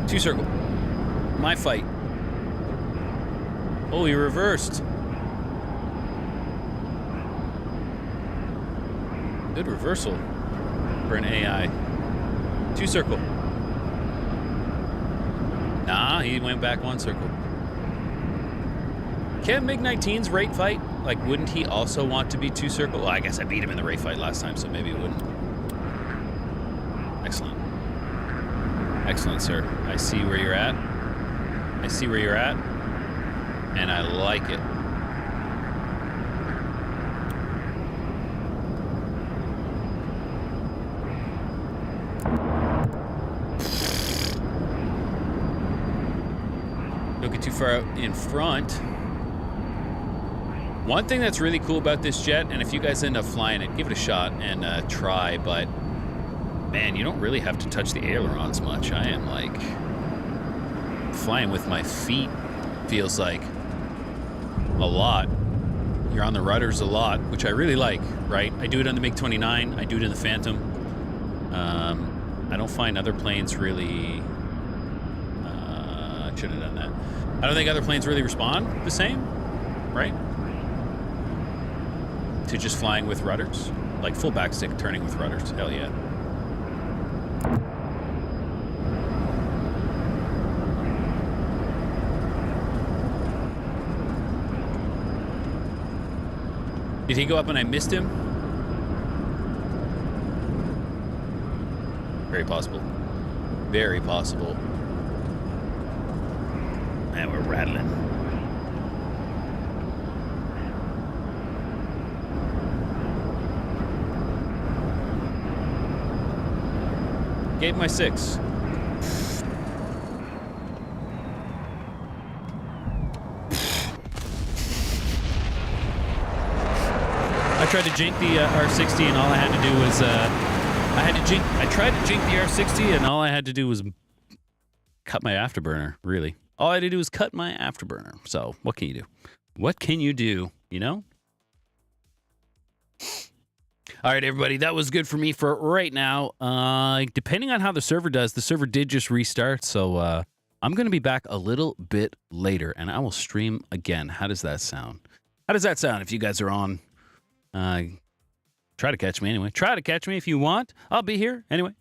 Two circle. My fight. Oh, he reversed. Good reversal for an AI. Two circle. Nah, he went back one circle. Can MiG-19's rate fight? Like, wouldn't he also want to be two circle? Well, I guess I beat him in the rate fight last time, so maybe he wouldn't. Excellent. Excellent, sir. I see where you're at. I see where you're at. And I like it. Don't get too far out in front. One thing that's really cool about this jet, and if you guys end up flying it, give it a shot and try, but man, you don't really have to touch the ailerons much. I am like flying with my feet, feels like a lot. You're on the rudders a lot, which I really like, right? I do it on the MiG-29, I do it in the Phantom. I don't find other planes really, I should have done that. I don't think other planes really respond the same, right? To just flying with rudders, like full backstick turning with rudders. Hell yeah. Did he go up and I missed him? Very possible. Very possible. And we're rattling. Gave my 6. I tried to jink the R60 and all I had to do was I tried to jink the R60 and all I had to do was cut my afterburner, really. All I had to do was cut my afterburner. So what can you do? What can you do, you know? All right, everybody, that was good for me for right now. Depending on how the server does, the server did just restart, so I'm going to be back a little bit later, and I will stream again. How does that sound? How does that sound if you guys are on? Try to catch me anyway. Try to catch me if you want. I'll be here anyway.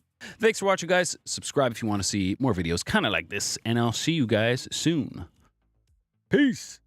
Thanks for watching, guys. Subscribe if you want to see more videos kind of like this, and I'll see you guys soon. Peace.